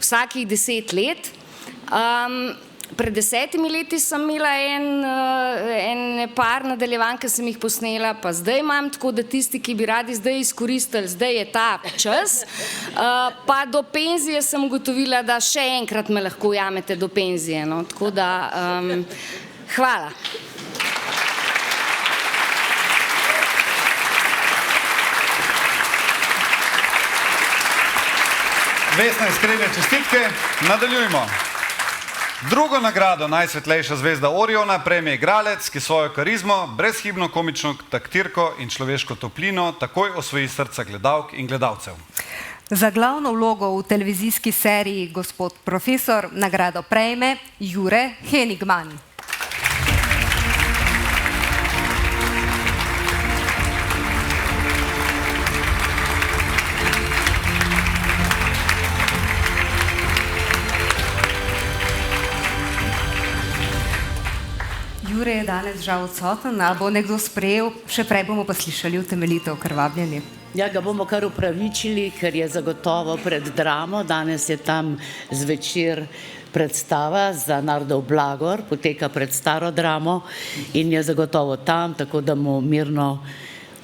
vsakih 10 let. Pred 10 leti sem imela en par nadaljevanj, ki sem jih posnela, pa zdaj imam, tako da tisti, ki bi radi zdaj izkoristili, zdaj je ta čas. Pa do penzije sem ugotovila, da še enkrat me lahko ujamete do penzije. Tako da, hvala. Vesna, iskrene čestitke. Nadaljujmo. Drugo nagrado najsvetlejša zvezda Oriona prejme igralec, ki svojo karizmo, brezhibno komično taktirko in človeško toplino takoj osvoji srca gledalk in gledalcev. Za glavno vlogo v televizijski seriji Gospod profesor nagrado prejme Jure Henigman. danes žal odsoten, ali bo nekdo sprejel, še prej bomo pa slišali utemeljitev krvabljenja. Ja, ga bomo kar upravičili, ker je zagotovo pred dramo. Danes je tam zvečer predstava za Narodov blagor, poteka pred staro dramo in je zagotovo tam, tako da mu mirno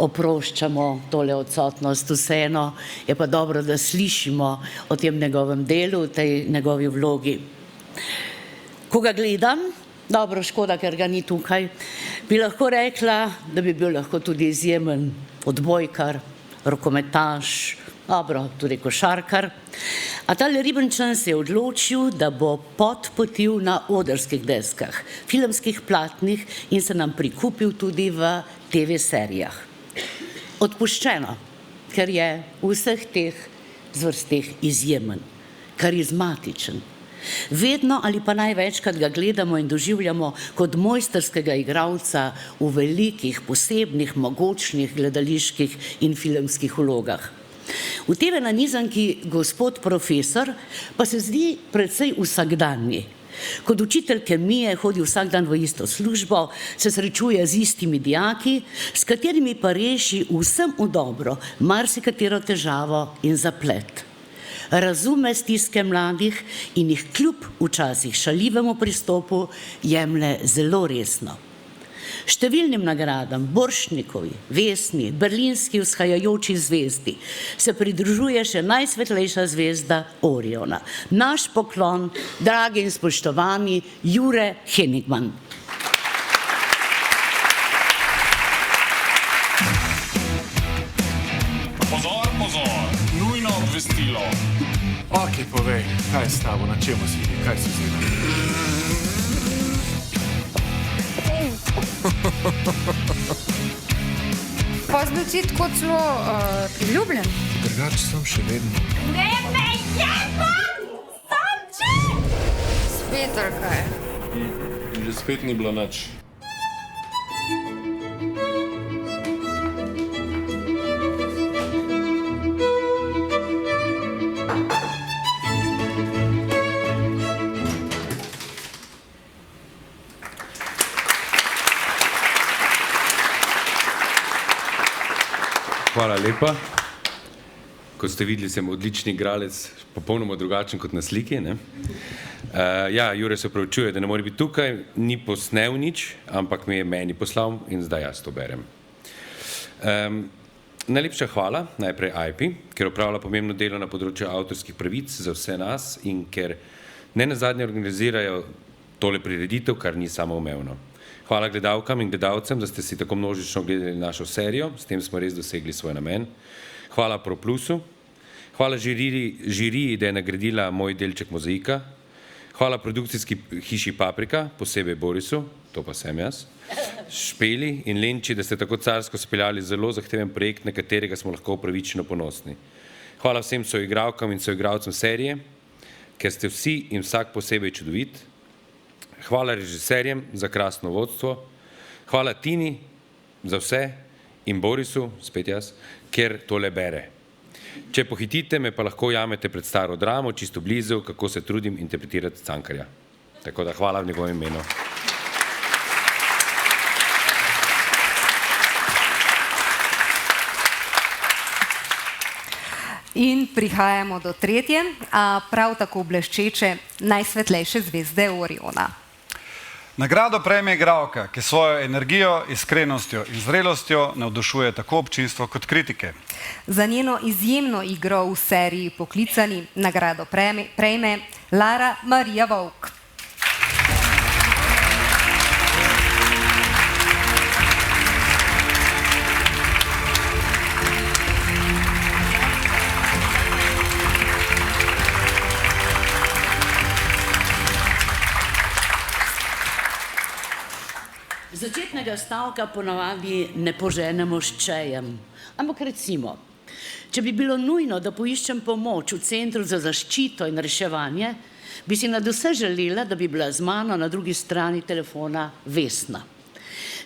oproščamo tole odsotnost. Vseeno je pa dobro, da slišimo o tem njegovem delu, o tej njegovi vlogi. Ko ga gledam, dobro, škoda, ker ga ni tukaj, bi lahko rekla, da bi bil lahko tudi izjemen odbojkar, rokometaš, dobro, tudi košarkar. A tale Ribenčan se je odločil, da bo podpotil na odrskih deskah, filmskih platnih in se nam prikupil tudi v TV serijah. Odpuščeno, ker je v vseh teh zvrsteh izjemen, karizmatičen. Vedno ali pa največkrat ga gledamo in doživljamo kot mojstrskega igralca v velikih, posebnih, mogočnih gledaliških in filmskih vlogah. V TV nanizanki Gospod profesor pa se zdi precej vsakdanji. Kot učitelj kemije hodi vsak dan v isto službo, se srečuje z istimi dijaki, s katerimi pa reši vsem v dobro marsikatero težavo in zaplet. Razume stiske mladih in jih kljub včasih šaljivemu pristopu jemlje zelo resno. Številnim nagradam, Borštnikovi, Vesni, Berlinski vzhajajoči zvezdi se pridružuje še najsvetlejša zvezda Oriona. Naš poklon, dragi in spoštovani Jure Henigman. Pozor, pozor, nujno obvestilo. Ok, povej, kaj je s tabo, na čemu si, kaj si vzela? Pozno si tako celo priljubljen. Drugače sem še vedno. Ne me jebam! Samče! Spet ali kaj? Že spet ni bilo nič. Hvala lepa. Kot ste videli, sem odlični igralec, popolnoma drugačen kot na sliki. Ja, Jure se opravičuje, da ne more biti tukaj, ni posnel nič, ampak mi je meni poslal in zdaj jaz to berem. Najlepša hvala najprej AIPI, ker opravlja pomembno delo na področju avtorskih pravic za vse nas in ker ne nazadnje organizirajo tole prireditev, kar ni samoumevno. Hvala gledalkam in gledalcem, da ste si tako množično gledali našo serijo, s tem smo res dosegli svoj namen. Hvala ProPlusu, hvala žiriji, da je nagradila moj delček mozaika, hvala produkcijski hiši Paprika, posebej Borisu, to pa sem jaz, Špeli in Lenči, da ste tako carsko speljali zelo zahteven projekt, na katerega smo lahko upravičeno ponosni. Hvala vsem soigralkam in soigralcem serije, ker ste vsi in vsak posebej čudovit. Hvala režiserjem za krasno vodstvo, hvala Tini za vse in Borisu, spet jaz, ker tole bere. Če pohitite, me pa lahko jamete pred staro dramo, čisto blizu, kako se trudim interpretirati Cankarja. Tako da hvala v njegovem imenu. In prihajamo do tretje, a prav tako bleščeče najsvetlejše zvezde Oriona. Nagrado prejme igralka, ki svojo energijo, iskrenostjo in zrelostjo navdušuje tako občinstvo kot kritike. Za njeno izjemno igro v seriji Poklicani nagrado prejme Lara Marija Vovk. Začetnega stavka ponavadi ne poženemo s čejem, ampak recimo, če bi bilo nujno, da poiščem pomoč v Centru za zaščito in reševanje, bi si nadvse želela, da bi bila z mano na drugi strani telefona Vesna.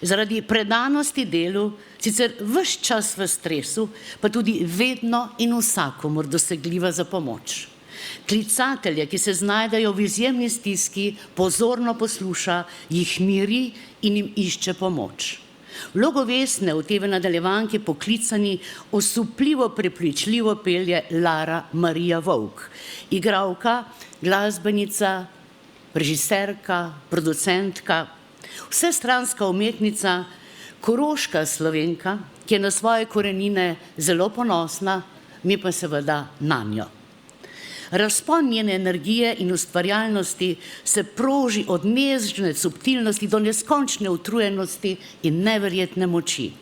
Zaradi predanosti delu, sicer ves čas v stresu, pa tudi vedno in vsakomur dosegljiva za pomoč. Klicatelje, ki se znajdejo v izjemni stiski, pozorno posluša, jih miri in jim išče pomoč. Vlogo Vesne v TV nadaljevanki Poklicani osupljivo prepričljivo pelje Lara Marija Vovk, igralka, glasbenica, režiserka, producentka, vsestranska umetnica, koroška Slovenka, ki je na svoje korenine zelo ponosna, mi pa seveda nanjo. Razpon njene energije in ustvarjalnosti se proži od nežne subtilnosti do neskončne utrujenosti in neverjetne moči.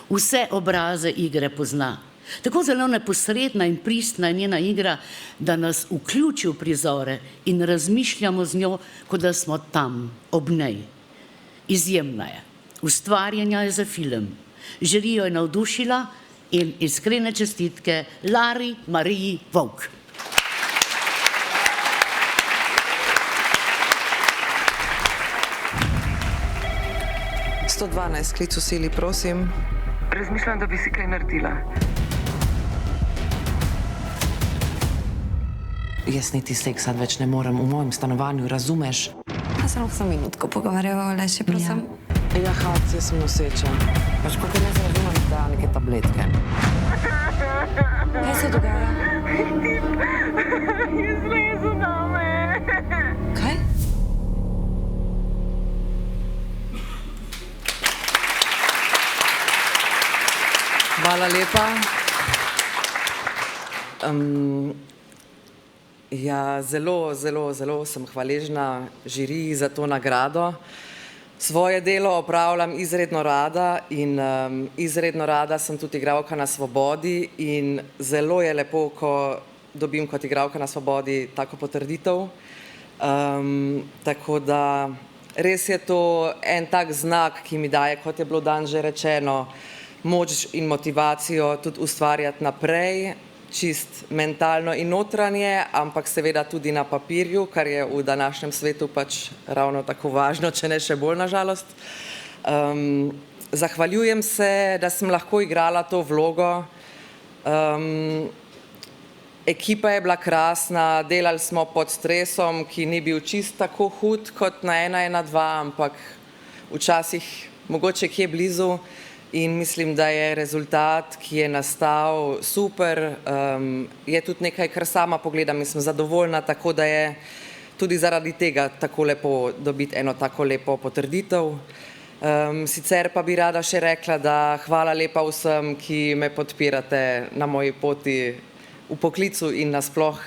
Vse obraze igre pozna. Tako zelo neposredna in pristna je njena igra, da nas vključi v prizore in razmišljamo z njo, kot da smo tam, ob njej. Izjemna je. Ustvarjanja je za film. Žirijo je navdušila in iskrene čestitke Lari Mariji Vovk. Klic v sili, prosim. Razmišljam, da bi si kaj naredila. Jaz niti seksa več ne morem v mojem stanovanju, razumeš? Pa se lahko minutko pogovarjava, le še prosim. Ja, hac, jaz sem noseča. Pač, kot ne razumem, da neke tabletke. Kaj se dogaja? Je zlezel name. Kaj? Hvala lepa. Ja, zelo sem hvaležna žiriji za to nagrado. Svoje delo opravljam izredno rada in izredno rada sem tudi igralka na Svobodi in zelo je lepo, ko dobim kot igralka na Svobodi tako potrditev. Tako da res je to en tak znak, ki mi daje, kot je bilo danes že rečeno, moč in motivacijo tudi ustvarjati naprej, čist mentalno in notranje, ampak seveda tudi na papirju, kar je v današnjem svetu pač ravno tako važno, če ne še bolj, na žalost. Zahvaljujem se, da sem lahko igrala to vlogo. Ekipa je bila krasna, delali smo pod stresom, ki ni bil čist tako hud kot na 1-1-2, ampak včasih mogoče kje blizu. In mislim, da je rezultat, ki je nastal, super. Je tudi nekaj, kar sama pogledam in sem zadovoljna, tako da je tudi zaradi tega tako lepo dobiti eno tako lepo potrditev. Sicer pa bi rada še rekla, da hvala lepa vsem, ki me podpirate na moji poti v poklicu in nasploh.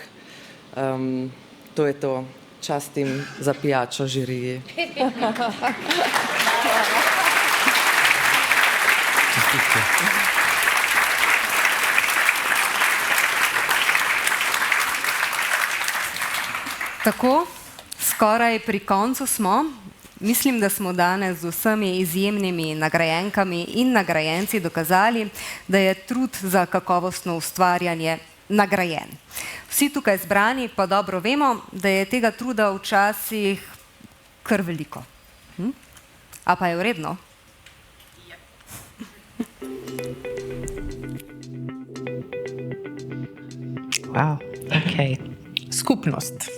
To je to. Častim za pijačo žiriji. Tako, skoraj pri koncu smo. Mislim, da smo danes z vsemi izjemnimi nagrajenkami in nagrajenci dokazali, da je trud za kakovostno ustvarjanje nagrajen. Vsi tukaj zbrani pa dobro vemo, da je tega truda včasih kar veliko. A pa je vredno? Wow, okay. Skupnost.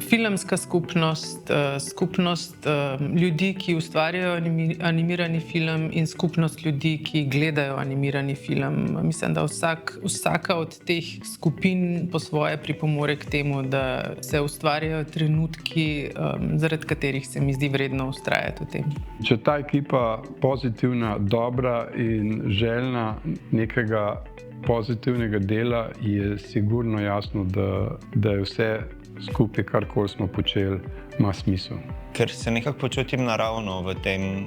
Filmska skupnost, skupnost ljudi, ki ustvarjajo animirani film in skupnost ljudi, ki gledajo animirani film. Mislim, da vsaka od teh skupin po svoje pripomore k temu, da se ustvarjajo trenutki, zaradi katerih se mi zdi vredno vztrajati v tem. Če ta ekipa pozitivna, dobra in željna nekega pozitivnega dela, je sigurno jasno, da je vse skupaj, karkoli smo počeli, ima smisel. Ker se nekako počutim naravno v tem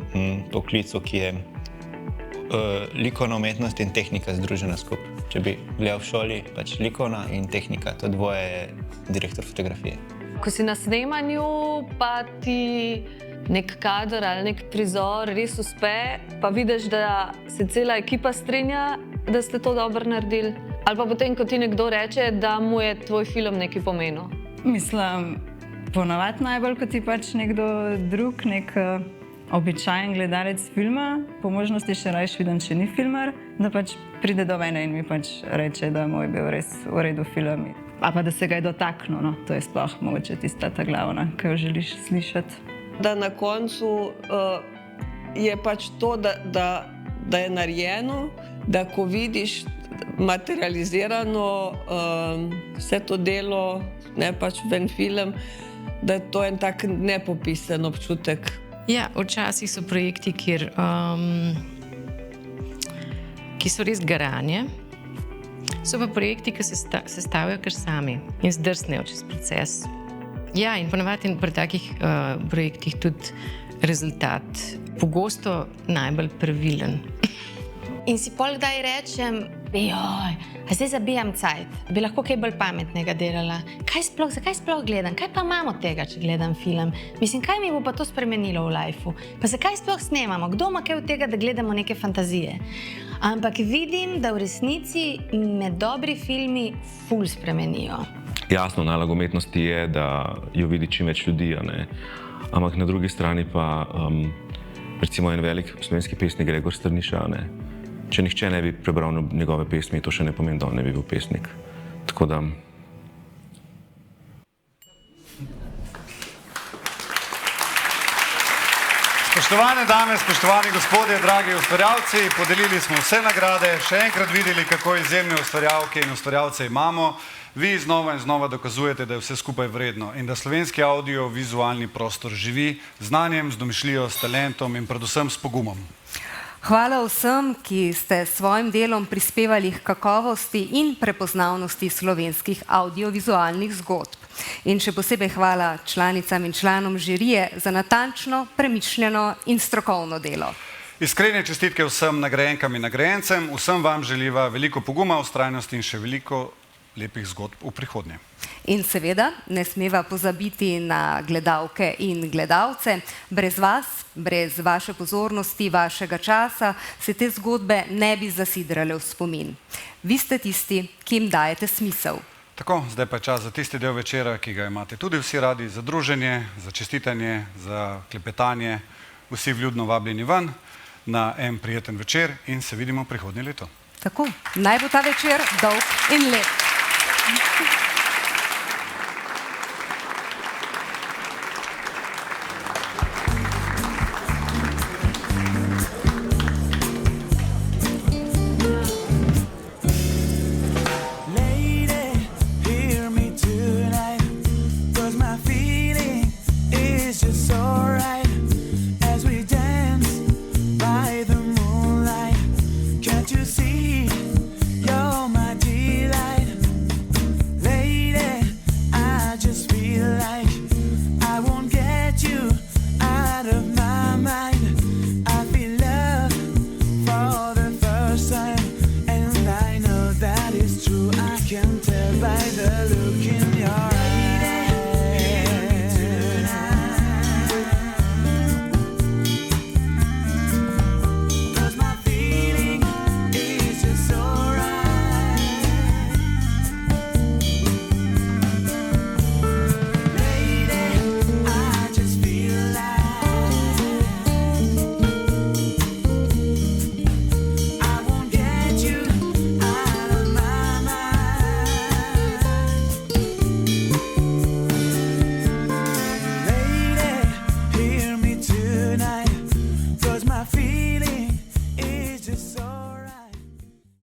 poklicu, ki je likovna umetnost in tehnika združena skupaj. Če bi gledal v šoli, pač likovna in tehnika, to dvoje je direktor fotografije. Ko si na snemanju, pa ti nek kader ali nek prizor res uspe, pa vidiš, da se cela ekipa strinja, da ste to dobro naredili. Ali pa potem, ko ti nekdo reče, da mu je tvoj film nekaj pomenil. Mislim, ponavadi najbolj, ko ti pač nekdo drug, nek običajen gledalec filma, po možnosti še rajš viden, če ni filmar, da pač pride do mene in mi pač reče, da moj bil res v redu film. a pa da se ga je dotaknil. No? To je sploh mogoče tista ta glavna, ki jo želiš slišati. Da na koncu je pač to, da je narejeno, da ko vidiš materializirano vse to delo, ne pač v en film, da je to en tak nepopisen občutek. Ja, včasih so projekti, ki so res garanje. So pa projekti, ki se sestavljajo kar sami in zdrsnejo čez proces. Ja, in ponavadi pri takih projektih tudi rezultat pogosto najbolj pravilen. In si pol kdaj rečem, joj, a zdaj zabijam cajt, bi lahko kaj bolj pametnega delala. Zakaj sploh gledam? Kaj pa imam od tega, če gledam film? Mislim, kaj mi bo pa to spremenilo v lifeu? Pa zakaj sploh snemamo? Kdo ima kaj od tega, da gledamo neke fantazije? Ampak vidim, da v resnici me dobri filmi ful spremenijo. Jasno, naloga umetnosti je, da jo vidi čim več ljudi, ampak na drugi strani pa recimo en velik slovenski pesnik Gregor Strniša, če nihče ne bi prebral njegove pesmi, to še ne pomeni, da on ne bi bil pesnik. Tako da... Spoštovane dame, spoštovani gospodje, dragi ustvarjalci, podelili smo vse nagrade, še enkrat videli, kako izjemne ustvarjalke in ustvarjalce imamo. Vi znova in znova dokazujete, da je vse skupaj vredno in da slovenski audio-vizualni prostor živi z znanjem, z domišljijo, s talentom in predvsem s pogumom. Hvala vsem, ki ste s svojim delom prispevali k kakovosti in prepoznavnosti slovenskih audio-vizualnih zgodb. In še posebej hvala članicam in članom žirije za natančno, premišljeno in strokovno delo. Iskrene čestitke vsem nagrajenkam in nagrajencem, vsem vam želiva veliko poguma, vztrajnosti in še veliko lepih zgodb v prihodnje. In seveda ne smeva pozabiti na gledalke in gledalce. Brez vas, brez vaše pozornosti, vašega časa se te zgodbe ne bi zasidrale v spomin. Vi ste tisti, ki jim dajete smisel. Tako, zdaj pa je čas za tisti del večera, ki ga imate tudi vsi radi, za druženje, za čestitanje, za klepetanje. Vsi vljudno vabljeni ven na en prijeten večer in se vidimo prihodnje leto. Tako, naj bo ta večer dolg in lep.